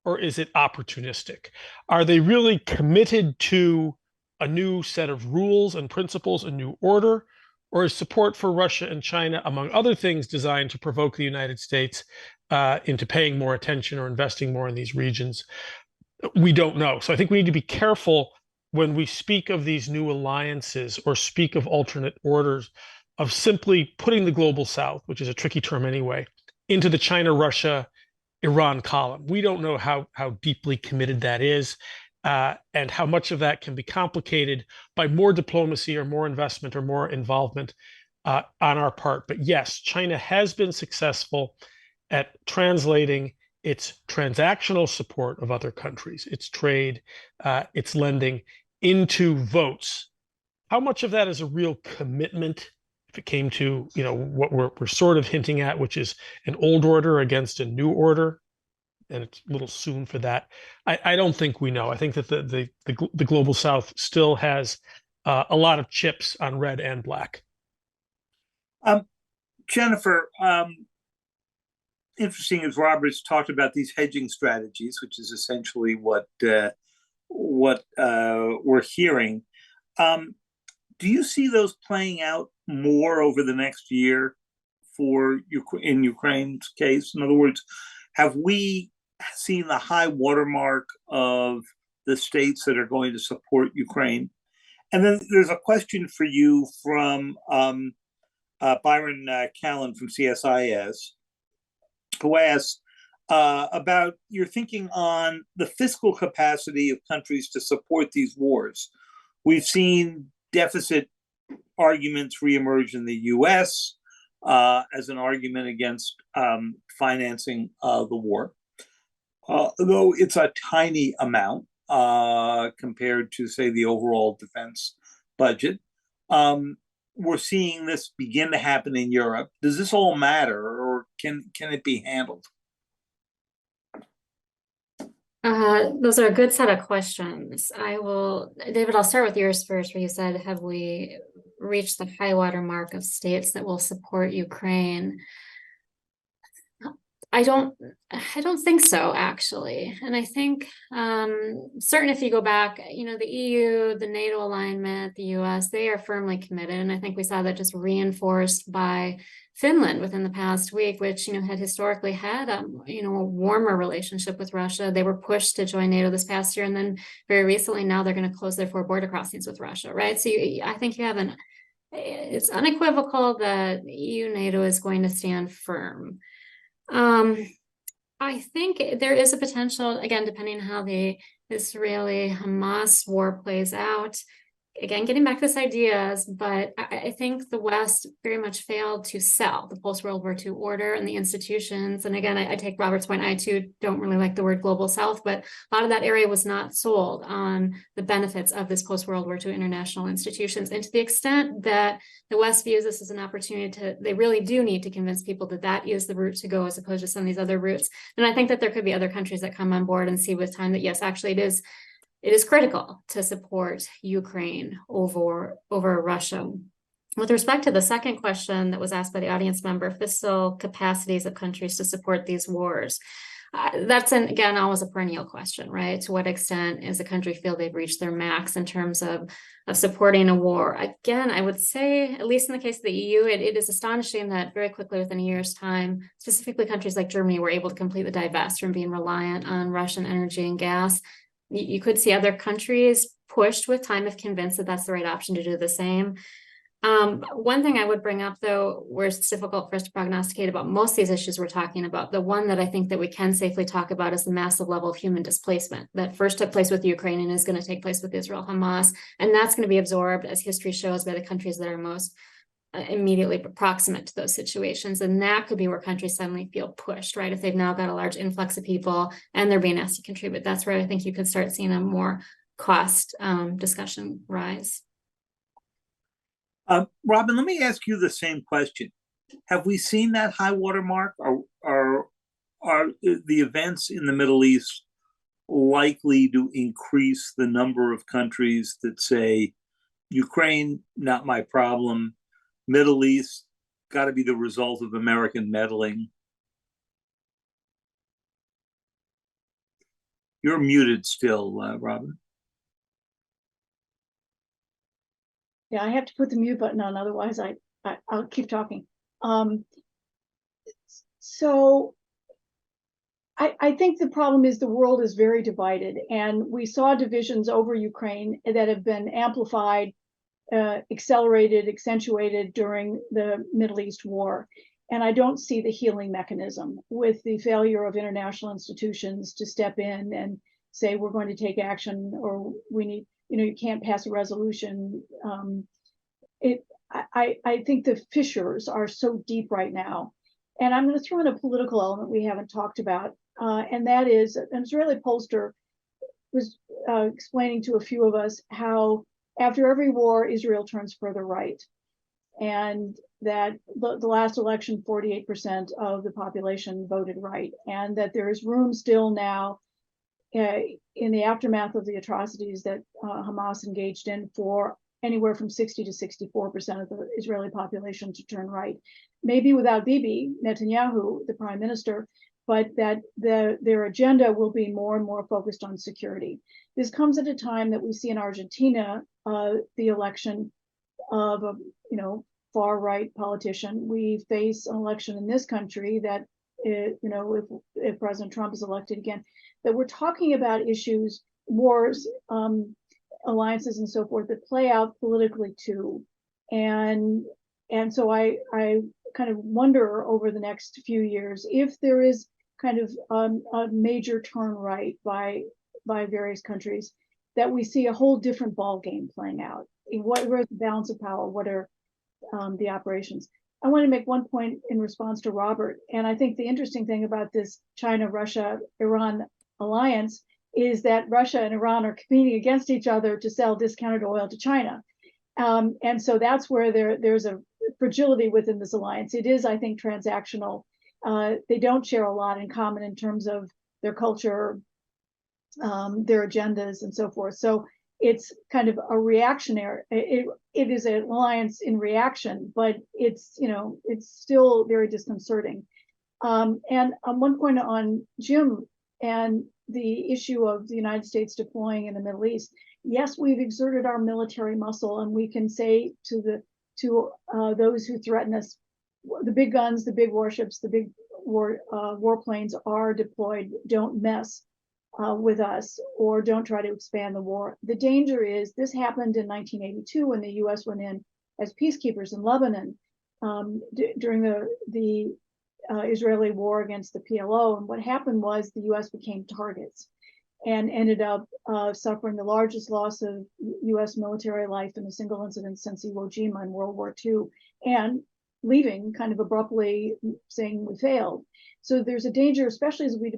or is it opportunistic? Are they really committed to a new set of rules and principles, a new order, or is support for Russia and China, among other things, designed to provoke the United States into paying more attention or investing more in these regions? We don't know. So I think we need to be careful when we speak of these new alliances or speak of alternate orders, of simply putting the global south, which is a tricky term anyway, into the China, Russia, Iran column. We don't know how deeply committed that is, and how much of that can be complicated by more diplomacy or more investment or more involvement on our part. But yes, China has been successful at translating its transactional support of other countries, its trade, its lending, into votes. How much of that is a real commitment, if it came to what we're sort of hinting at, which is an old order against a new order, and it's a little soon for that. I don't think we know. I think that the global south still has a lot of chips on red and black. Jennifer, interesting as Robert's talked about these hedging strategies, which is essentially what we're hearing. Do you see those playing out more over the next year in Ukraine's case? In other words, have we seen the high watermark of the states that are going to support Ukraine? And then there's a question for you from Byron Callan from CSIS, who asks about your thinking on the fiscal capacity of countries to support these wars. We've seen deficit arguments reemerge in the US as an argument against financing the war, though it's a tiny amount compared to, say, the overall defense budget. We're seeing this begin to happen in Europe. Does this all matter, or can it be handled? Those are a good set of questions. David, I'll start with yours first, where you said, have we reached the high water mark of states that will support Ukraine? I don't think so, actually. And I think certain if you go back, the EU, the NATO alignment, the US, they are firmly committed. And I think we saw that just reinforced by Finland within the past week, which, had historically had a warmer relationship with Russia. They were pushed to join NATO this past year. And then very recently, now they're going to close their 4 border crossings with Russia, right? So I think it's unequivocal that EU, NATO is going to stand firm. I think there is a potential, again, depending on how the Israeli-Hamas war plays out. Again, getting back to this ideas, but I think the West very much failed to sell the post-World War II order and the institutions. And again, I take Robert's point. I too don't really like the word global South, but a lot of that area was not sold on the benefits of this post-World War II international institutions. And to the extent that the West views this as an opportunity they really do need to convince people that is the route to go as opposed to some of these other routes. And I think that there could be other countries that come on board and see with time that, yes, actually it is critical to support Ukraine over Russia. With respect to the second question that was asked by the audience member, fiscal capacities of countries to support these wars, that's again always a perennial question, right? To what extent is a country feel they've reached their max in terms of supporting a war? Again, I would say, at least in the case of the EU, it is astonishing that very quickly within a year's time, specifically countries like Germany were able to completely divest from being reliant on Russian energy and gas. You could see other countries pushed with time if convinced that that's the right option to do the same. One thing I would bring up, though, where it's difficult for us to prognosticate about most of these issues we're talking about, the one that I think that we can safely talk about is the massive level of human displacement that first took place with Ukraine and is going to take place with Israel, Hamas, and that's going to be absorbed, as history shows, by the countries that are most immediately proximate to those situations. And that could be where countries suddenly feel pushed, right? If they've now got a large influx of people and they're being asked to contribute, that's where I think you could start seeing a more cost discussion rise. Robin, let me ask you the same question. Have we seen that high water mark? Are the events in the Middle East likely to increase the number of countries that say, Ukraine, not my problem, Middle East, got to be the result of American meddling? You're muted still, Robin. Yeah, I have to put the mute button on, otherwise I'll keep talking. So I think the problem is the world is very divided, and we saw divisions over Ukraine that have been amplified, accelerated, accentuated during the Middle East war. And I don't see the healing mechanism with the failure of international institutions to step in and say, we're going to take action, or we need, you can't pass a resolution. I think the fissures are so deep right now. And I'm going to throw in a political element we haven't talked about. And that is, an Israeli pollster was explaining to a few of us how after every war, Israel turns further right. And that the last election, 48% of the population voted right. And that there is room still now in the aftermath of the atrocities that Hamas engaged in for anywhere from 60 to 64% of the Israeli population to turn right. Maybe without Bibi Netanyahu, the prime minister, but that their agenda will be more and more focused on security. This comes at a time that we see in Argentina, the election of a far right politician. We face an election in this country that, if President Trump is elected again, that we're talking about issues, wars, alliances, and so forth that play out politically too. And so I kind of wonder over the next few years if there is kind of a major turn right by various countries, that we see a whole different ball game playing out. Where's the balance of power? What are the operations? I want to make one point in response to Robert. And I think the interesting thing about this China, Russia, Iran alliance is that Russia and Iran are competing against each other to sell discounted oil to China. And so that's where there's a fragility within this alliance. It is, I think, transactional. They don't share a lot in common in terms of their culture, their agendas, and so forth. So it's kind of a reactionary. It is an alliance in reaction, but it's still very disconcerting. And one point on Jim and the issue of the United States deploying in the Middle East. Yes, we've exerted our military muscle, and we can say to those who threaten us, the big guns, the big warships, the big warplanes are deployed. Don't mess with us, or don't try to expand the war. The danger is this happened in 1982 when the U.S. went in as peacekeepers in Lebanon during the Israeli war against the PLO. And what happened was the U.S. became targets and ended up suffering the largest loss of U.S. military life in a single incident since Iwo Jima in World War II, and leaving kind of abruptly, saying we failed. So there's a danger, especially as we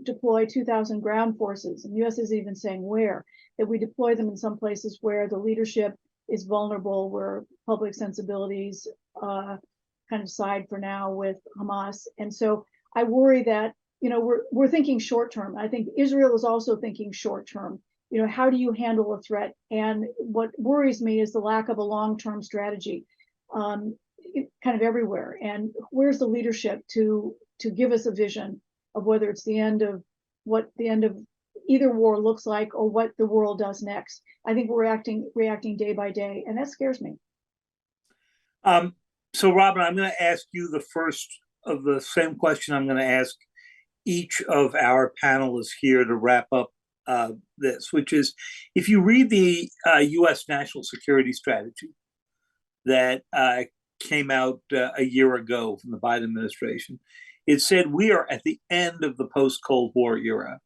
deploy 2,000 ground forces, and the U.S. is even saying where, that we deploy them in some places where the leadership is vulnerable, where public sensibilities kind of side for now with Hamas. And so I worry that, we're thinking short term. I think Israel is also thinking short term. How do you handle a threat? And what worries me is the lack of a long-term strategy, kind of everywhere. And where's the leadership to give us a vision of whether it's the end of what the end of either war looks like or what the world does next? I think we're reacting day by day, and that scares me. So, Robin, I'm going to ask you the first of the same question I'm going to ask each of our panelists here to wrap up this, which is, if you read the U.S. national security strategy that came out a year ago from the Biden administration, it said we are at the end of the post-Cold War era.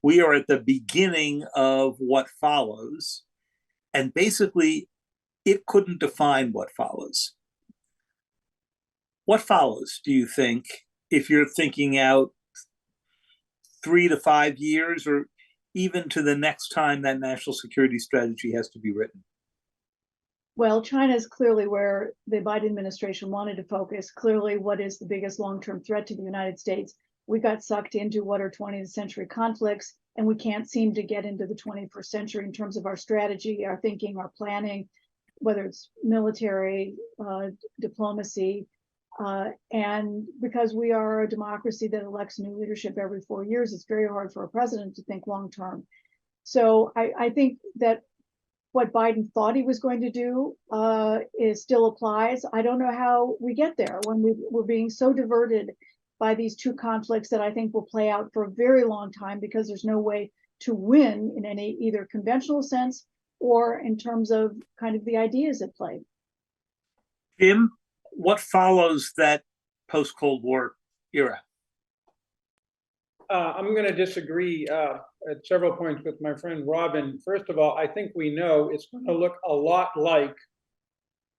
We are at the beginning of what follows. And basically, it couldn't define what follows. What follows, do you think, if you're thinking out 3 to 5 years, or even to the next time that national security strategy has to be written? Well, China is clearly where the Biden administration wanted to focus. Clearly, what is the biggest long-term threat to the United States? We got sucked into what are 20th century conflicts, and we can't seem to get into the 21st century in terms of our strategy, our thinking, our planning, whether it's military, diplomacy, and because we are a democracy that elects new leadership every 4 years, it's very hard for a president to think long-term. So I think that what Biden thought he was going to do is still applies. I don't know how we get there when we're being so diverted by these two conflicts that I think will play out for a very long time, because there's no way to win in any either conventional sense or in terms of kind of the ideas at play. Jim, what follows that post-Cold War era? I'm going to disagree at several points with my friend Robin. First of all, I think we know it's going to look a lot like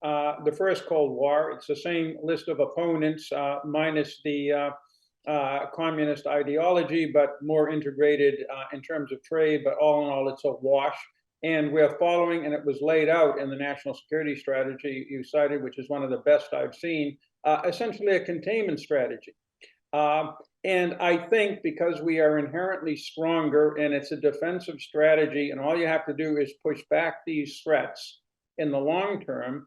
the first Cold War. It's the same list of opponents, minus the communist ideology, but more integrated in terms of trade. But all in all, it's a wash. And we're following, and it was laid out in the national security strategy you cited, which is one of the best I've seen, essentially a containment strategy. And I think because we are inherently stronger and it's a defensive strategy, and all you have to do is push back these threats in the long term,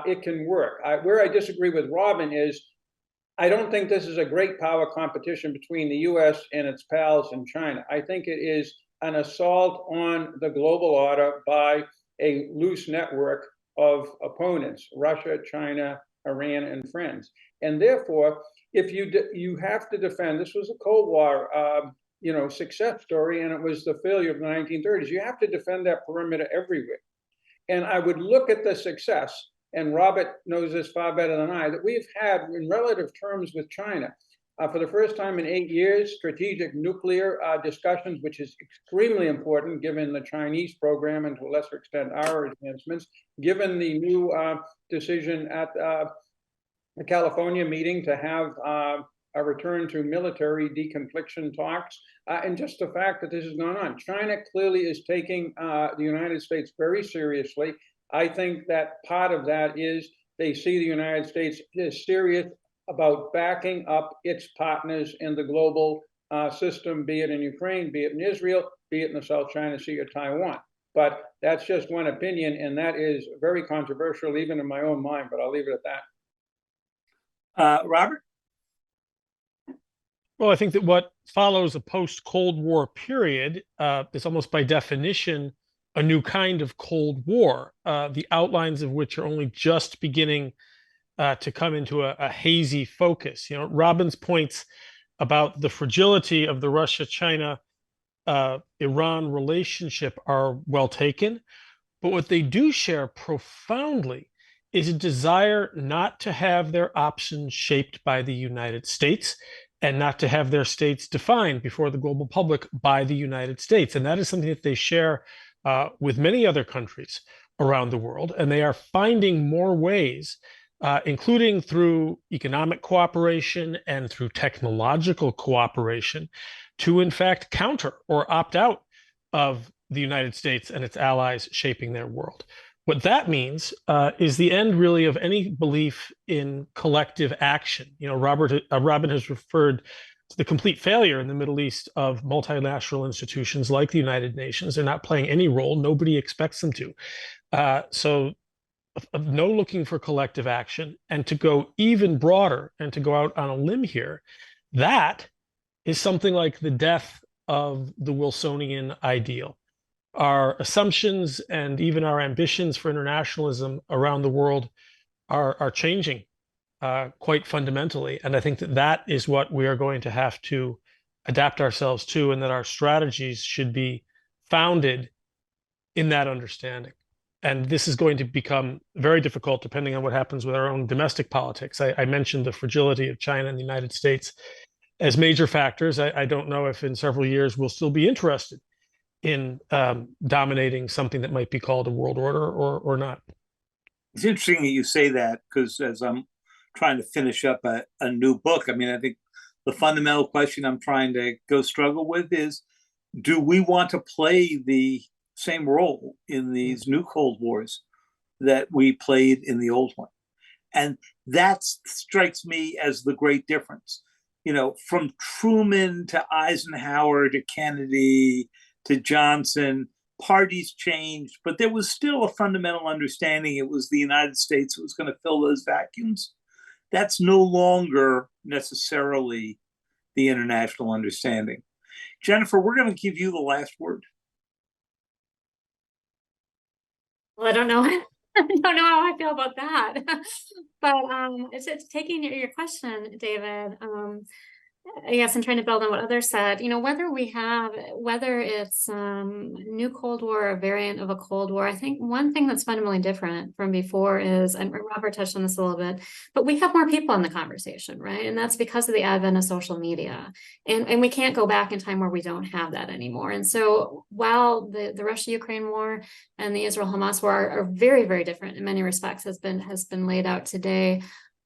it can work. Where I disagree with Robin is I don't think this is a great power competition between the US and its pals in China. I think it is an assault on the global order by a loose network of opponents, Russia, China, Iran, and friends. And therefore, if you have to defend, this was a Cold War, success story, and it was the failure of the 1930s. You have to defend that perimeter everywhere. And I would look at the success, and Robert knows this far better than I, that we've had in relative terms with China. For the first time in 8 years, strategic nuclear discussions, which is extremely important given the Chinese program and to a lesser extent our advancements, given the new decision at the California meeting to have a return to military deconfliction talks, and just the fact that this is going on. China clearly is taking the United States very seriously. I think that part of that is they see the United States is serious about backing up its partners in the global system, be it in Ukraine, be it in Israel, be it in the South China Sea or Taiwan. But that's just one opinion, and that is very controversial, even in my own mind, but I'll leave it at that. Robert? Well, I think that what follows a post-Cold War period is almost by definition a new kind of Cold War, the outlines of which are only just beginning to come into a hazy focus. You know, Robin's points about the fragility of the Russia-China Iran relationship are well taken, but what they do share profoundly is a desire not to have their options shaped by the United States and not to have their states defined before the global public by the United States. And that is something that they share with many other countries around the world. And they are finding more ways, including through economic cooperation and through technological cooperation, to in fact counter or opt out of the United States and its allies shaping their world. What that means is the end, really, of any belief in collective action. You know, Robin has referred to the complete failure in the Middle East of multilateral institutions like the United Nations. They're not playing any role. Nobody expects them to. So no looking for collective action, and to go even broader and to go out on a limb here, that is something like the death of the Wilsonian ideal. Our assumptions and even our ambitions for internationalism around the world are changing quite fundamentally. And I think that that is what we are going to have to adapt ourselves to, and that our strategies should be founded in that understanding. And this is going to become very difficult depending on what happens with our own domestic politics. I mentioned the fragility of China and the United States as major factors. I don't know if in several years we'll still be interested in dominating something that might be called a world order or not. It's interesting that you say that, because as I'm trying to finish up a new book. I mean, I think the fundamental question I'm trying to go struggle with is, do we want to play the same role in these new Cold Wars that we played in the old one? And that strikes me as the great difference. You know, from Truman to Eisenhower to Kennedy to Johnson, parties changed, but there was still a fundamental understanding it was the United States that was going to fill those vacuums. That's no longer necessarily the international understanding. Jennifer, we're going to give you the last word. Well, I don't know. I don't know how I feel about that. But it's taking your question, David. I guess I'm trying to build on what others said. You know, whether it's new Cold War or a variant of a Cold War, I think one thing that's fundamentally different from before is, and Robert touched on this a little bit, but we have more people in the conversation, right? And that's because of the advent of social media. And we can't go back in time where we don't have that anymore. And so while the Russia-Ukraine war and the Israel-Hamas war are very, very different in many respects, has been laid out today,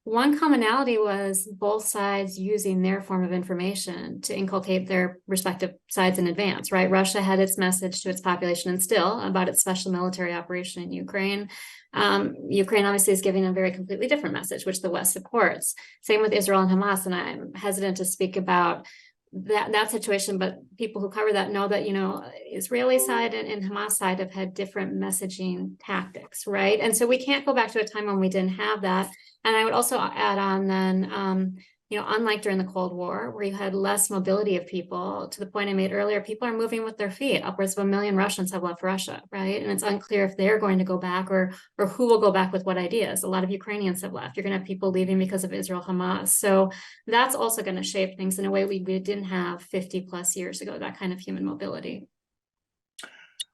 one commonality was both sides using their form of information to inculcate their respective sides in advance, right? Russia had its message to its population and still about its special military operation in Ukraine. Ukraine obviously is giving a very completely different message, which the West supports. Same with Israel and Hamas, and I'm hesitant to speak about that situation, but people who cover that know that, you know, Israeli side and Hamas side have had different messaging tactics, right? And so we can't go back to a time when we didn't have that. And I would also add on then, you know, unlike during the Cold War, where you had less mobility of people, to the point I made earlier, people are moving with their feet. Upwards of 1 million Russians have left Russia, right? And it's unclear if they're going to go back or who will go back with what ideas. A lot of Ukrainians have left. You're going to have people leaving because of Israel, Hamas. So that's also going to shape things in a way we didn't have 50 plus years ago, that kind of human mobility.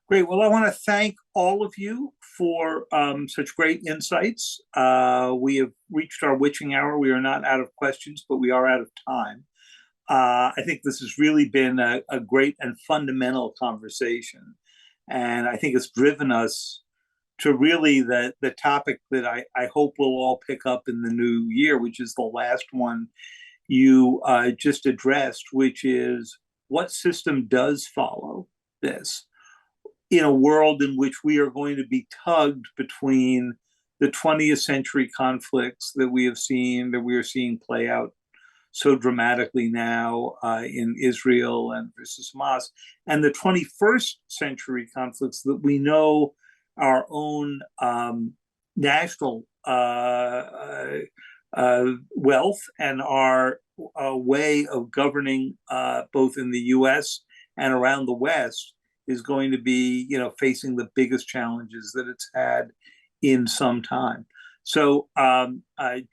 Great. Well, I want to thank all of you for such great insights. We have reached our witching hour. We are not out of questions, but we are out of time. I think this has really been a great and fundamental conversation. And I think it's driven us to really the topic that I hope we'll all pick up in the new year, which is the last one you just addressed, which is what system does follow this in a world in which we are going to be tugged between the 20th century conflicts that we are seeing play out so dramatically now in Israel and versus Hamas, and the 21st century conflicts that we know our own national wealth and our way of governing both in the US and around the West is going to be, you know, facing the biggest challenges that it's had in some time. So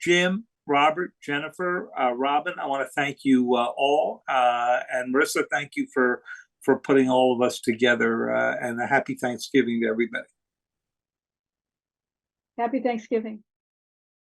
Jim, Robert, Jennifer, Robin, I want to thank you all. And Marissa, thank you for putting all of us together, and a happy Thanksgiving to everybody. Happy Thanksgiving.